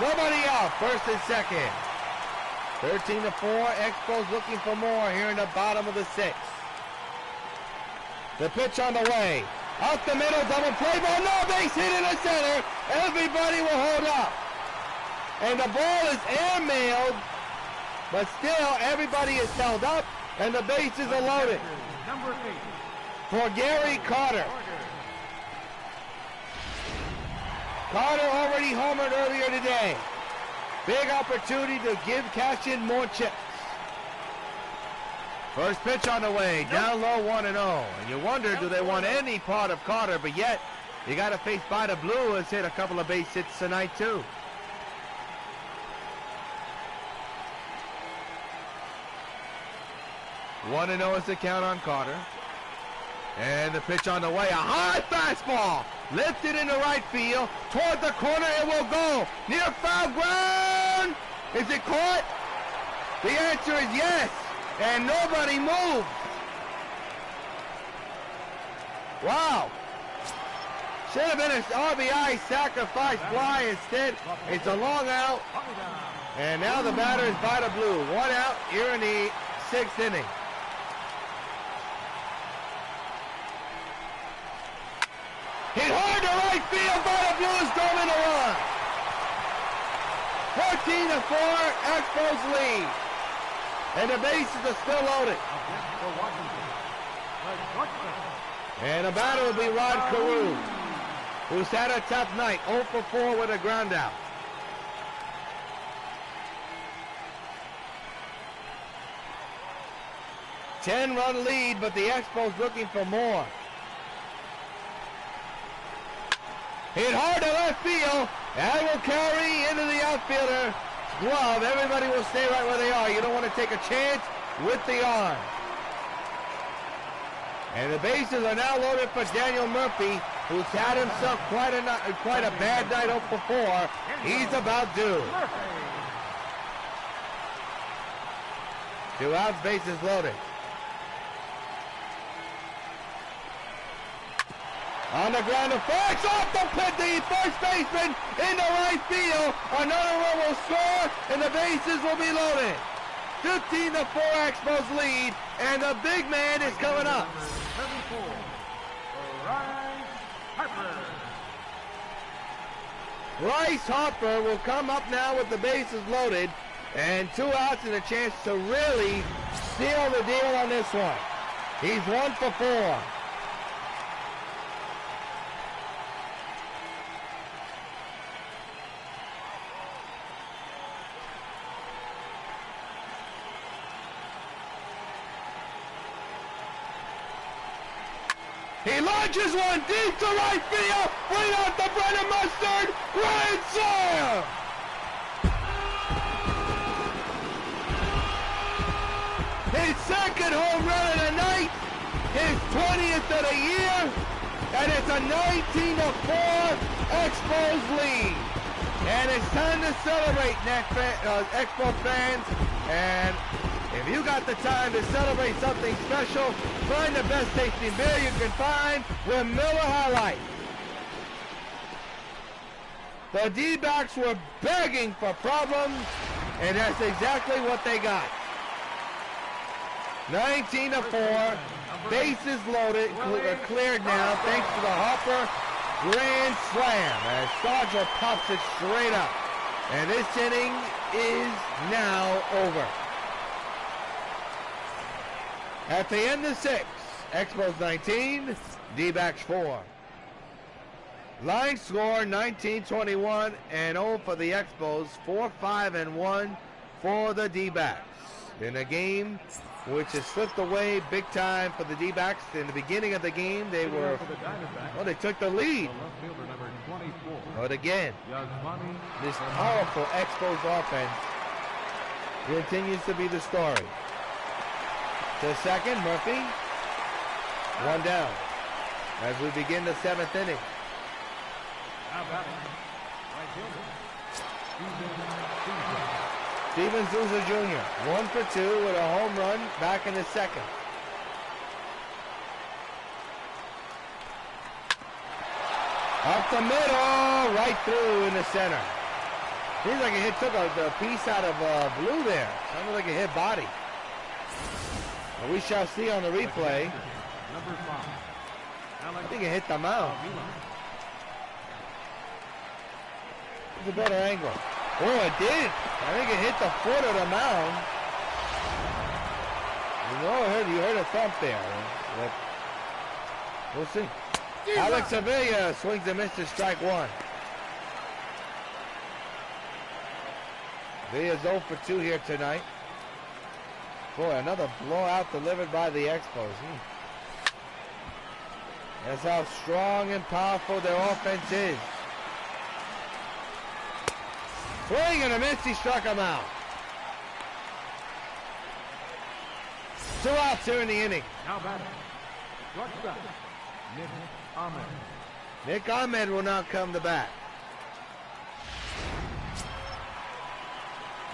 Nobody out, first and second. 13-4, Expos looking for more here in the bottom of the 6th. The pitch on the way. Out the middle, double play ball, no base hit in the center. Everybody will hold up. And the ball is air-mailed, but still everybody is held up, and the bases are loaded. Number 8. For Gary Carter. Carter already homered earlier today. Big opportunity to cash in more chips. First pitch on the way, down low 1-0. And you wonder, do they want any part of Carter? But yet, you got to face by the blue, has hit a couple of base hits tonight too. One and 0 is the count on Carter. And the pitch on the way, a high fastball. Lifted into right field, toward the corner, it will go. Near foul ground. Is it caught? The answer is yes. And nobody moved. Wow. Should have been an RBI sacrifice fly. Instead, it's a long out. And now the batter is by the blue. 1 out here in the 6th inning. Hit hard to right field by the Blues, going in a run. 14-4, Expos lead. And the bases are still loaded. And the batter will be Rod Carew, who's had a tough night, 0 for 4 with a ground out. Ten-run lead, but the Expos looking for more. Hit hard to left field. That will carry into the outfielder glove. Everybody will stay right where they are. You don't want to take a chance with the arm. And the bases are now loaded for Daniel Murphy, who's had himself quite a bad night, 0 for 4. He's about due. 2 outs, bases loaded. On the ground, the flags off the pit, the first baseman into right field. Another one will score, and the bases will be loaded. 15-4 Expos lead, and the big man is coming up. Bryce Harper will come up now with the bases loaded, and 2 outs and a chance to really seal the deal on this one. He's 1 for 4. He launches one deep to right field, right off the bread and mustard, Ryan Sawyer! His 2nd home run of the night, his 20th of the year, and it's a 19-4 Expos lead. And it's time to celebrate, Expos fans, and if you got the time to celebrate something special, find the best tasting beer you can find with Miller High Life. The D-backs were begging for problems, and that's exactly what they got. 19-4, bases loaded, cleared now, thanks to the Harper grand slam, as Sargent pops it straight up. And this inning is now over. At the end of 6, Expos 19, D-backs 4. Line score 19-21 and 0 for the Expos, 4-5-1 for the D-backs. In a game which has slipped away big time for the D-backs. In the beginning of the game, they were, well, they took the lead. But again, this powerful Expos offense continues to be the story. To second, Murphy, 1 down as we begin the 7th inning. Steven Souza Jr., 1 for 2 with a home run back in the 2nd. Up the middle, right through in the center. Seems like a hit took a piece out of blue there. Sounded like a hit body. But we shall see on the replay. I think it hit the mound. It's a better angle. Oh, it did. I think it hit the foot of the mound. You heard a thump there. But we'll see. Alex Avila swings and misses, strike 1. Avila's 0 for 2 here tonight. Boy, another blowout delivered by the Expos. That's how strong and powerful their offense is. Swing and a miss, he struck him out. 2 outs here in the inning. Now batting. Shortstop, Nick Ahmed. Nick Ahmed will now come to bat.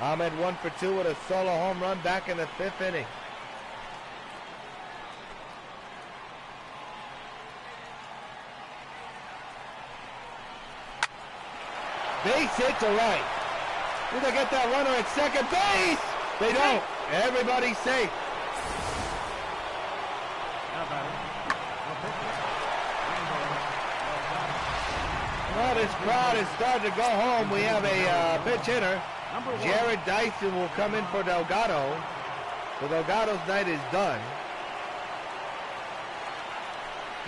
Ahmed 1 for 2 with a solo home run back in the 5th inning. Base hit to right. Do they get that runner at second base? They don't. Everybody's safe. Well, this crowd is starting to go home. We have a pitch hitter. Jared Dyson will come in for Delgado. So Delgado's night is done.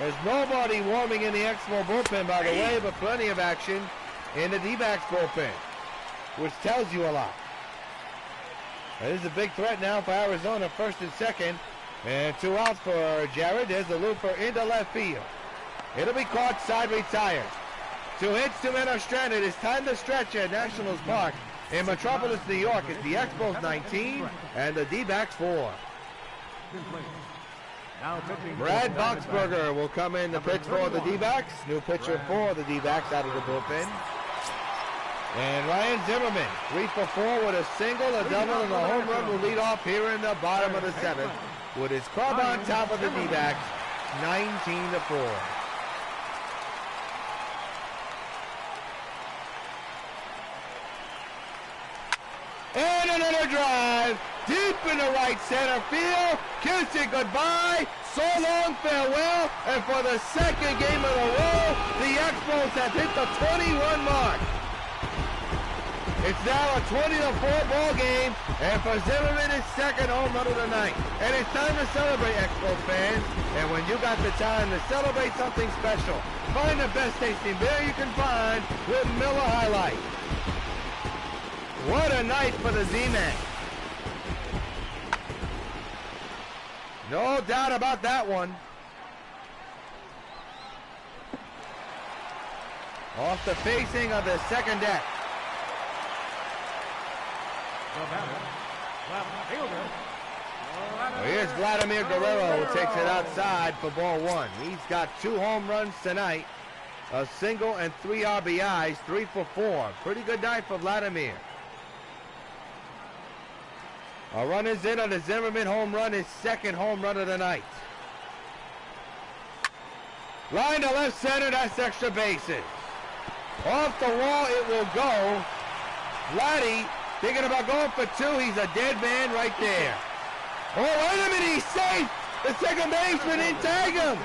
There's nobody warming in the Expo bullpen, by the way, but plenty of action in the D-backs bullpen, which tells you a lot. This is a big threat now for Arizona, 1st and 2nd, and 2 outs for Jared. There's a looper into left field. It'll be caught, side retired. 2 hits, 2 men are stranded. It's time to stretch at Nationals Park in Metropolis, New York. It's the Expos 19 and the D-backs 4. Brad Boxberger will come in to pitch for the D-backs. New pitcher for the D-backs out of the bullpen. And Ryan Zimmerman, 3 for 4 with a single, a double, and a home run will lead off here in the bottom of the 7th with his club on top of the D-backs, 19-4. And another drive, deep in the right center field. Kiss it goodbye. So long, farewell. And for the 2nd game of the row, the Expos have hit the 21 mark. It's now a 20-4 ball game, and for Zimmerman, his 2nd home run of the night. And it's time to celebrate, Expos fans. And when you got the time to celebrate something special, find the best tasting beer you can find with Miller High Life. What a night for the Z-Man. No doubt about that one. Off the facing of the 2nd deck. Well, here's Vladimir Guerrero, who takes it outside for ball 1. He's got 2 home runs tonight, a single and 3 RBIs, 3 for 4. Pretty good night for Vladimir. A run is in on the Zimmerman home run, his 2nd home run of the night. Line to left center, that's extra bases. Off the wall it will go. Vladdy thinking about going for 2. He's a dead man right there. Oh, wait a minute, he's safe. The 2nd baseman didn't tag him.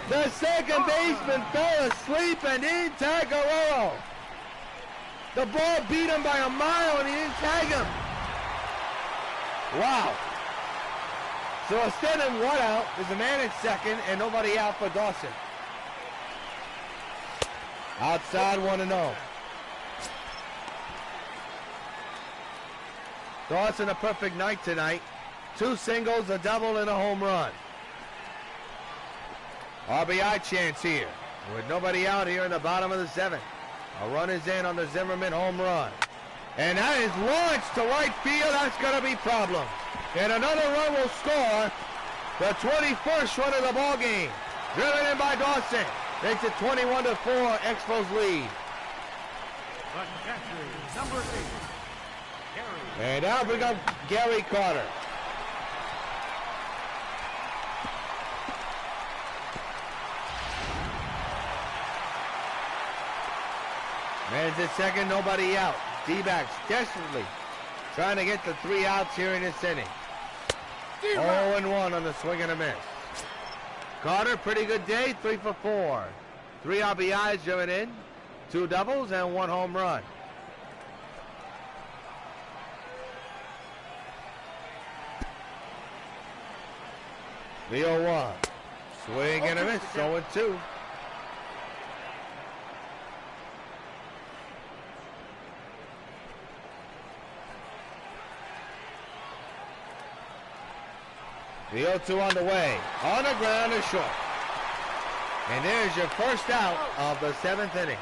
The 2nd baseman fell asleep and didn't tag Guerrero. The ball beat him by a mile and he didn't tag him. Wow. So instead of one out, there's a man at second and nobody out for Dawson. Outside 1-0. Dawson a perfect night tonight. 2 singles, a double, and a home run. RBI chance here with nobody out here in the bottom of the 7th. A run is in on the Zimmerman home run. And that is launched to right field. That's going to be problems. And another run will score. The 21st run of the ball game. Driven in by Dawson. Makes it 21-4, Expos lead. But catcher, number 8, Gary. And now bring up Gary Carter. Man's at second, nobody out. D-backs desperately trying to get the 3 outs here in this inning. 0-1 on the swing and a miss. Carter, pretty good day, 3 for 4. 3 RBIs driven in, 2 doubles, and 1 home run. The 0-1. Swing and a miss, 0-2. The 0-2 on the way. On the ground is short. And there's your first out of the 7th inning.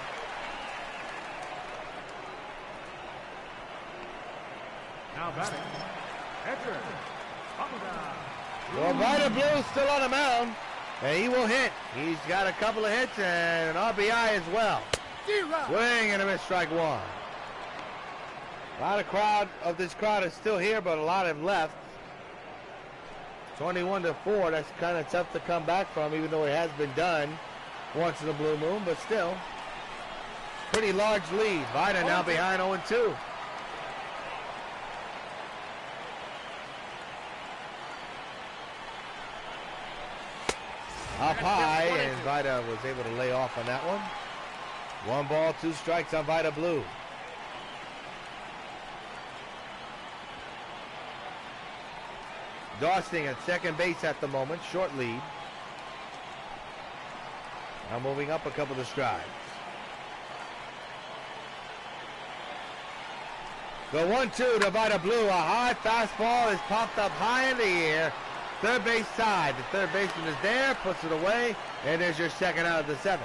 Now batting, Edgar. Well, Vida Blue still on the mound. And he will hit. He's got a couple of hits and an RBI as well. Swing and a miss, strike 1. A lot of this crowd is still here, but a lot have left. 21-4, that's kind of tough to come back from, even though it has been done once in a blue moon, but still. Pretty large lead. Vida now behind 0-2. Up high, and Vida was able to lay off on that one. 1 ball, 2 strikes on Vida Blue. Dawson at second base at the moment, short lead. Now moving up a couple of strides. The 1-2 to Vida Blue. A high fastball is popped up high in the air. Third base side. The third baseman is there, puts it away, and there's your second out of the 7th.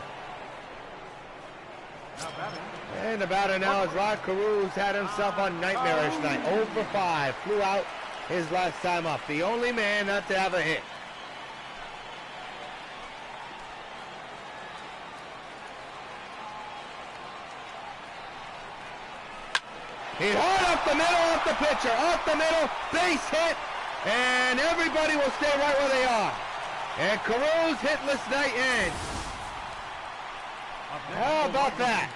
And the batter now is Rod Carew, who's had himself a nightmarish night. 0 for 5. Flew out his last time up. The only man not to have a hit. He hard up the middle, off the pitcher, off the middle, base hit, and everybody will stay right where they are. And Carew's hitless night ends. How about that?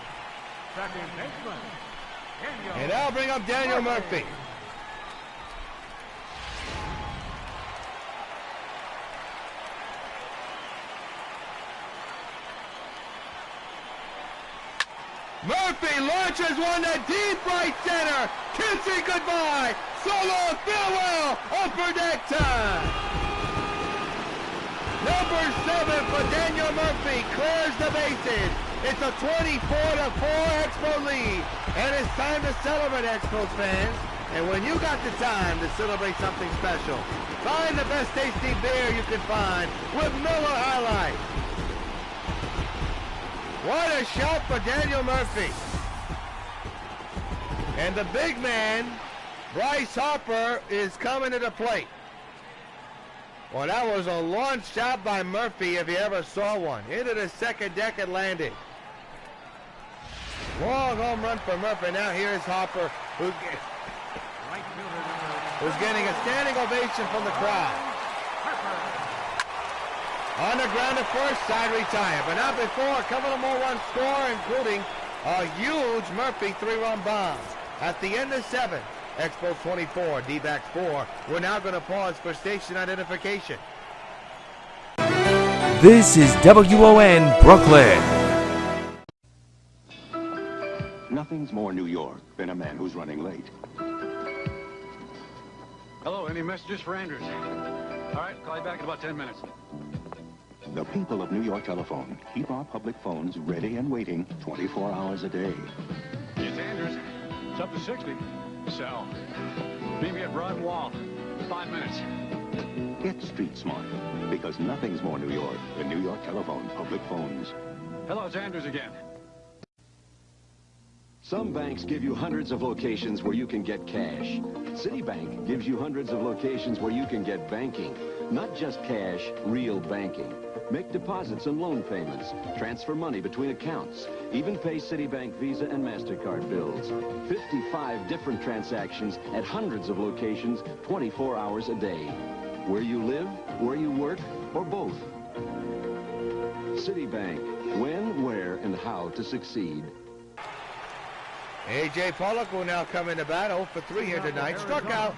And that'll bring up Daniel Murphy. Murphy launches one to deep right center. Kissing goodbye. So long, farewell. Upper deck time. Number 7 for Daniel Murphy clears the bases. It's a 24-4 Expo lead. And it's time to celebrate, Expos fans. And when you got the time to celebrate something special, find the best tasting beer you can find with Miller High Life. What a shot for Daniel Murphy. And the big man, Bryce Harper, is coming to the plate. Well, that was a launch shot by Murphy if you ever saw one. Into the second deck and landed. Long home run for Murphy. Now here's Harper, who's getting a standing ovation from the crowd. On the ground at first, side retire. But not before, a couple of more runs score, including a huge Murphy 3-run bomb. At the end of 7, Expos 24, D-backs 4. We're now going to pause for station identification. This is W.O.N. Brooklyn. Nothing's more New York than a man who's running late. Hello, any messages for Andrews? All right, call you back in about 10 minutes. The people of New York Telephone keep our public phones ready and waiting 24 hours a day. It's Andrews. It's up to 60. So, meet me at Broad Wall. 5 minutes. Get street smart, because nothing's more New York than New York Telephone public phones. Hello, it's Andrews again. Some banks give you hundreds of locations where you can get cash. Citibank gives you hundreds of locations where you can get banking. Not just cash, real banking. Make deposits and loan payments, transfer money between accounts, even pay Citibank Visa and MasterCard bills. 55 different transactions at hundreds of locations, 24 hours a day. Where you live, where you work, or both. Citibank. When, where, and how to succeed. A.J. Pollock will now come into bat. 0 for 3 here tonight. Struck out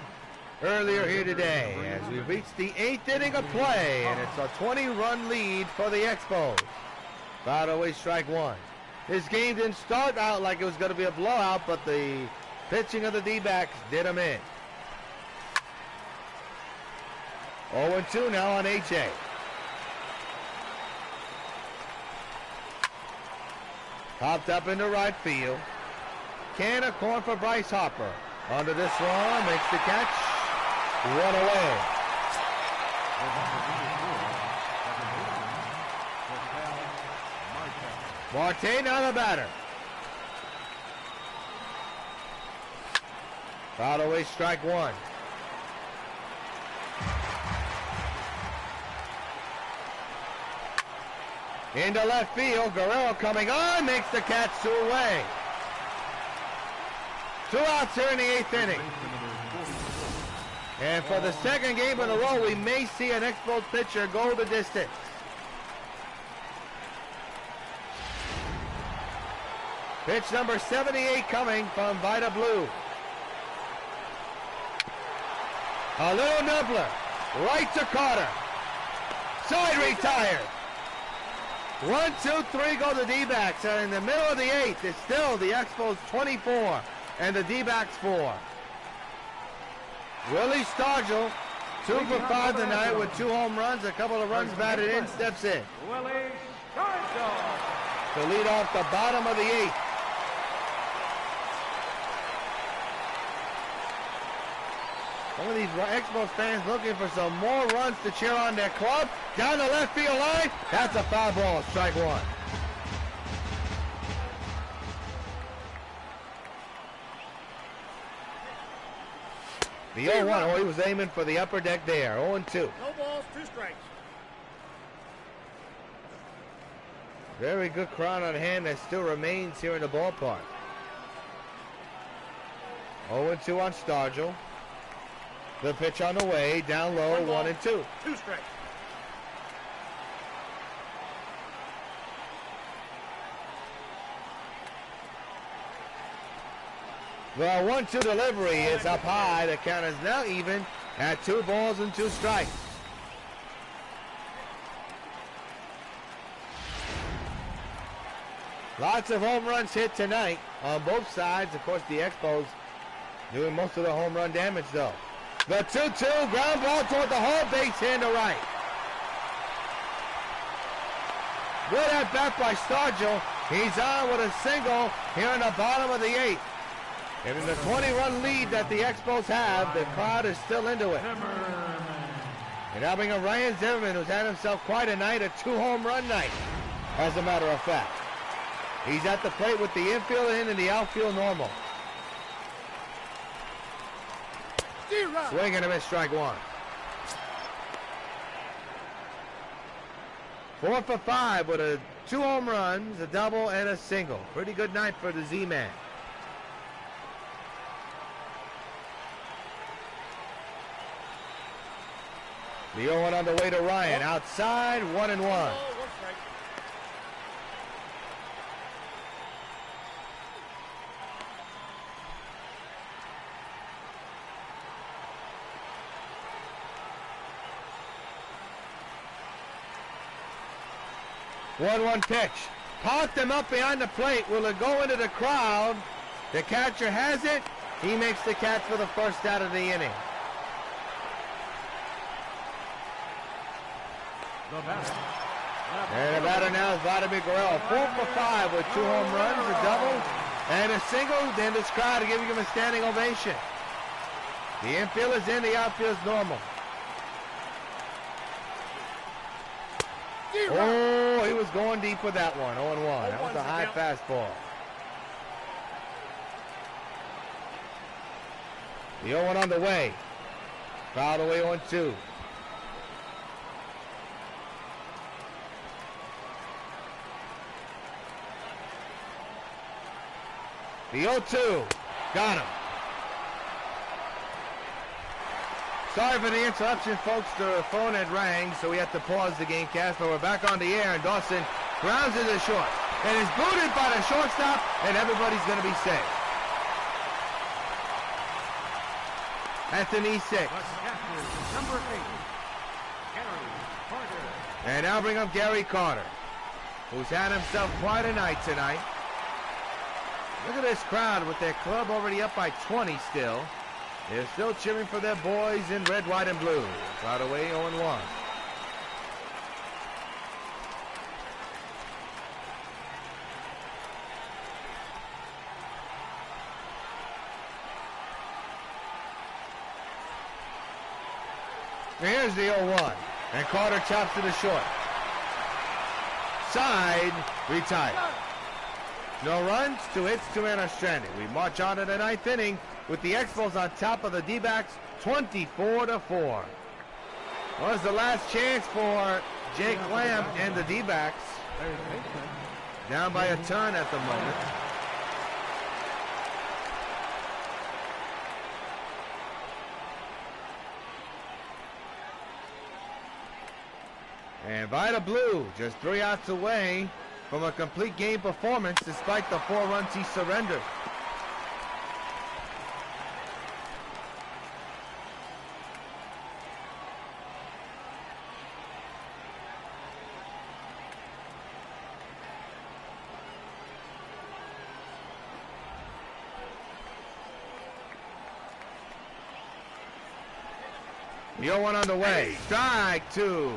earlier here today as we reach the 8th inning of play, and it's a 20-run lead for the Expos. Fouled away, strike one. This game didn't start out like it was going to be a blowout, but the pitching of the D-backs did them in. 0-2 now on A.J. Popped up into right field. Can of corn for Bryce Harper. Under this one, makes the catch. One away. Marte on the batter. Fouled away, strike one. Into left field, Guerrero coming on, makes the catch, 2 away. 2 outs here in the 8th inning. And for the second game in a row, we may see an Expos pitcher go the distance. Pitch number 78 coming from Vida Blue. A little nibbler, right to Carter. Side retired. 1, 2, 3 go the D-backs, and in the middle of the 8th, it's still the Expos 24 and the D-backs 4. Willie Stargell, 2 for 5 tonight with 2 home runs, a couple of runs batted in, steps in. Willie Stargell To lead off the bottom of the 8th. Some of these Expos fans looking for some more runs to cheer on their club. Down the left field line. That's a foul ball. Strike one. The 0-1. Oh, he was aiming for the upper deck there. 0-2. No balls, 2 strikes. Very good crowd on hand that still remains here in the ballpark. 0-2 on Stargell. The pitch on the way, down low, 1 and 2. 2 strikes. The 1-2 delivery is up high. The count is now even at 2 balls and 2 strikes. Lots of home runs hit tonight on both sides. Of course, the Expos doing most of the home run damage, though. The 2-2 ground ball toward the home base hit to right. Good at bat by Stargell. He's on with a single here in the bottom of the 8th. And in the 20-run lead that the Expos have, the crowd is still into it. And helping a Ryan Zimmerman, who's had himself quite a night, a 2-home run night, as a matter of fact. He's at the plate with the infield in and the outfield normal. Swing and a miss, strike one. 4 for 5 with 2 home runs, a double, and a single. Pretty good night for the Z-Man. The 0-1 on the way to Ryan. Outside, 1 and 1. 1-1 pitch. Popped him up behind the plate. Will it go into the crowd? The catcher has it. He makes the catch for the first out of the inning. And the batter now is Vladimir Guerrero. 4 for 5 with 2 home runs, a double, and a single. Then this crowd giving him a standing ovation. The infield is in, the outfield is normal. Oh, he was going deep with that one. 0-1. That was a high fastball. The 0-1 on the way. Fouled away 1-2. The 0-2. Got him. Sorry for the interruption, folks. The phone had rang, so we had to pause the game cast, but we're back on the air, and Dawson grounds it to short. And is booted by the shortstop, and everybody's going to be safe. Anthony 6. Number 8, Gary Carter. And now bring up Gary Carter, who's had himself quite a night tonight. Look at this crowd with their club already up by 20 still. They're still cheering for their boys in red, white, and blue. Right away, 0-1. Here's the 0-1. And Carter chops to the short. Side, retired. No runs, 2 hits, 2 men are stranded. We march on to the 9th inning with the Expos on top of the D-backs, 24-4. Was the last chance for Jake Lamb and the D-backs. Down by a ton at the moment. And Vida Blue just 3 outs away from a complete game performance despite the 4 runs he surrendered. The 0-1 on the way. Strike 2.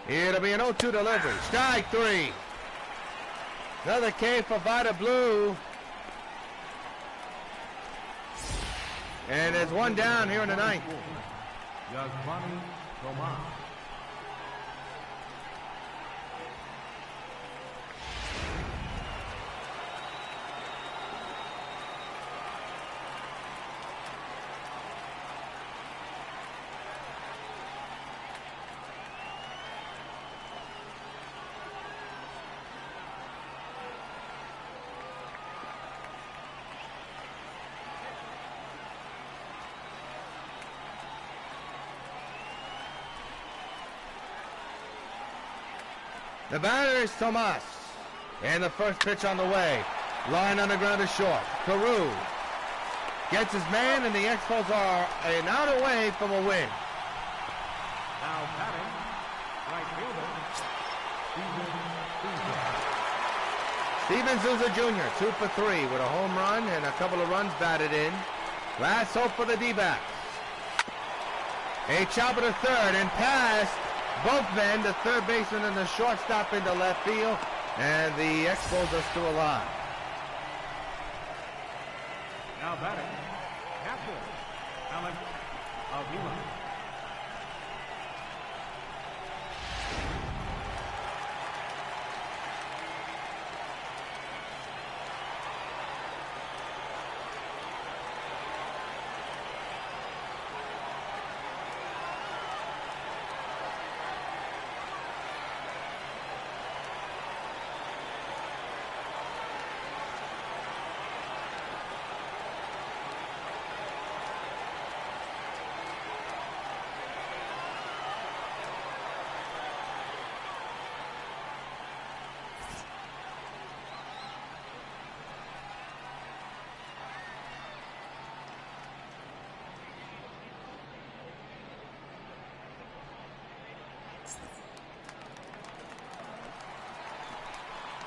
It'll be an 0-2 delivery. Strike 3. Another K for Vida Blue. And there's 1 down here in the 9th. The batter is Tomas. And the first pitch on the way. Line on the ground is short. Carew gets his man, and the Expos are an out away from a win. Now batting, right fielder, Steven Souza Jr., 2 for 3 with a home run and a couple of runs batted in. Last hope for the D-backs. A chopper to third and past both men, the third baseman and the shortstop into left field, and the Expos are still alive. now batting, catcher, Alex Avila.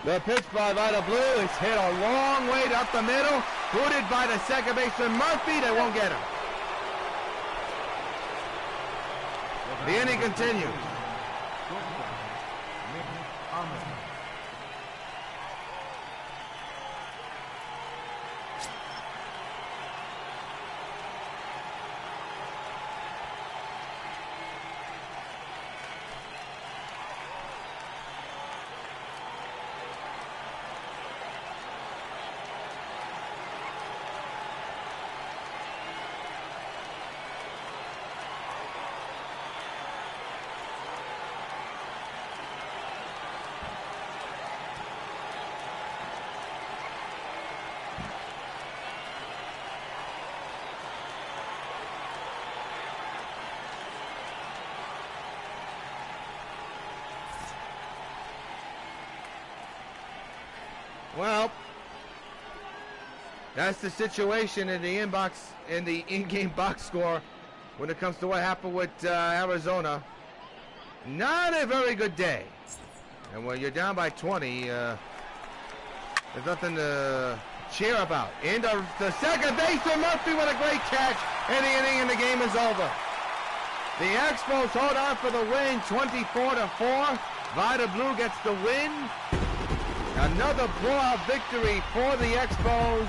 The pitch by Vida Blue is hit a long way up the middle. Booted by the second baseman Murphy. They won't get him. The inning continues. Well, that's the situation in the in-game box score when it comes to what happened with Arizona. Not a very good day. And when you're down by 20, there's nothing to cheer about. Into the second baseman Murphy with a great catch, and the inning and the game is over. The Expos hold on for the win, 24-4. Vida Blue gets the win. Another blowout victory for the Expos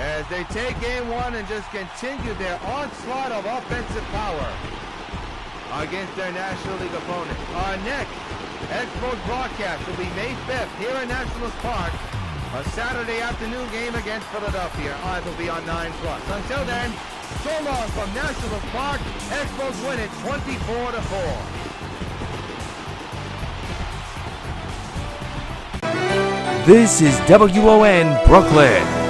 as they take game one and just continue their onslaught of offensive power against their National League opponent. Our next Expos broadcast will be May 5th here in Nationals Park, a Saturday afternoon game against Philadelphia. It'll be on 9+. Until then, so long from Nationals Park. Expos win it 24-4. This is W.O.N. Brooklyn.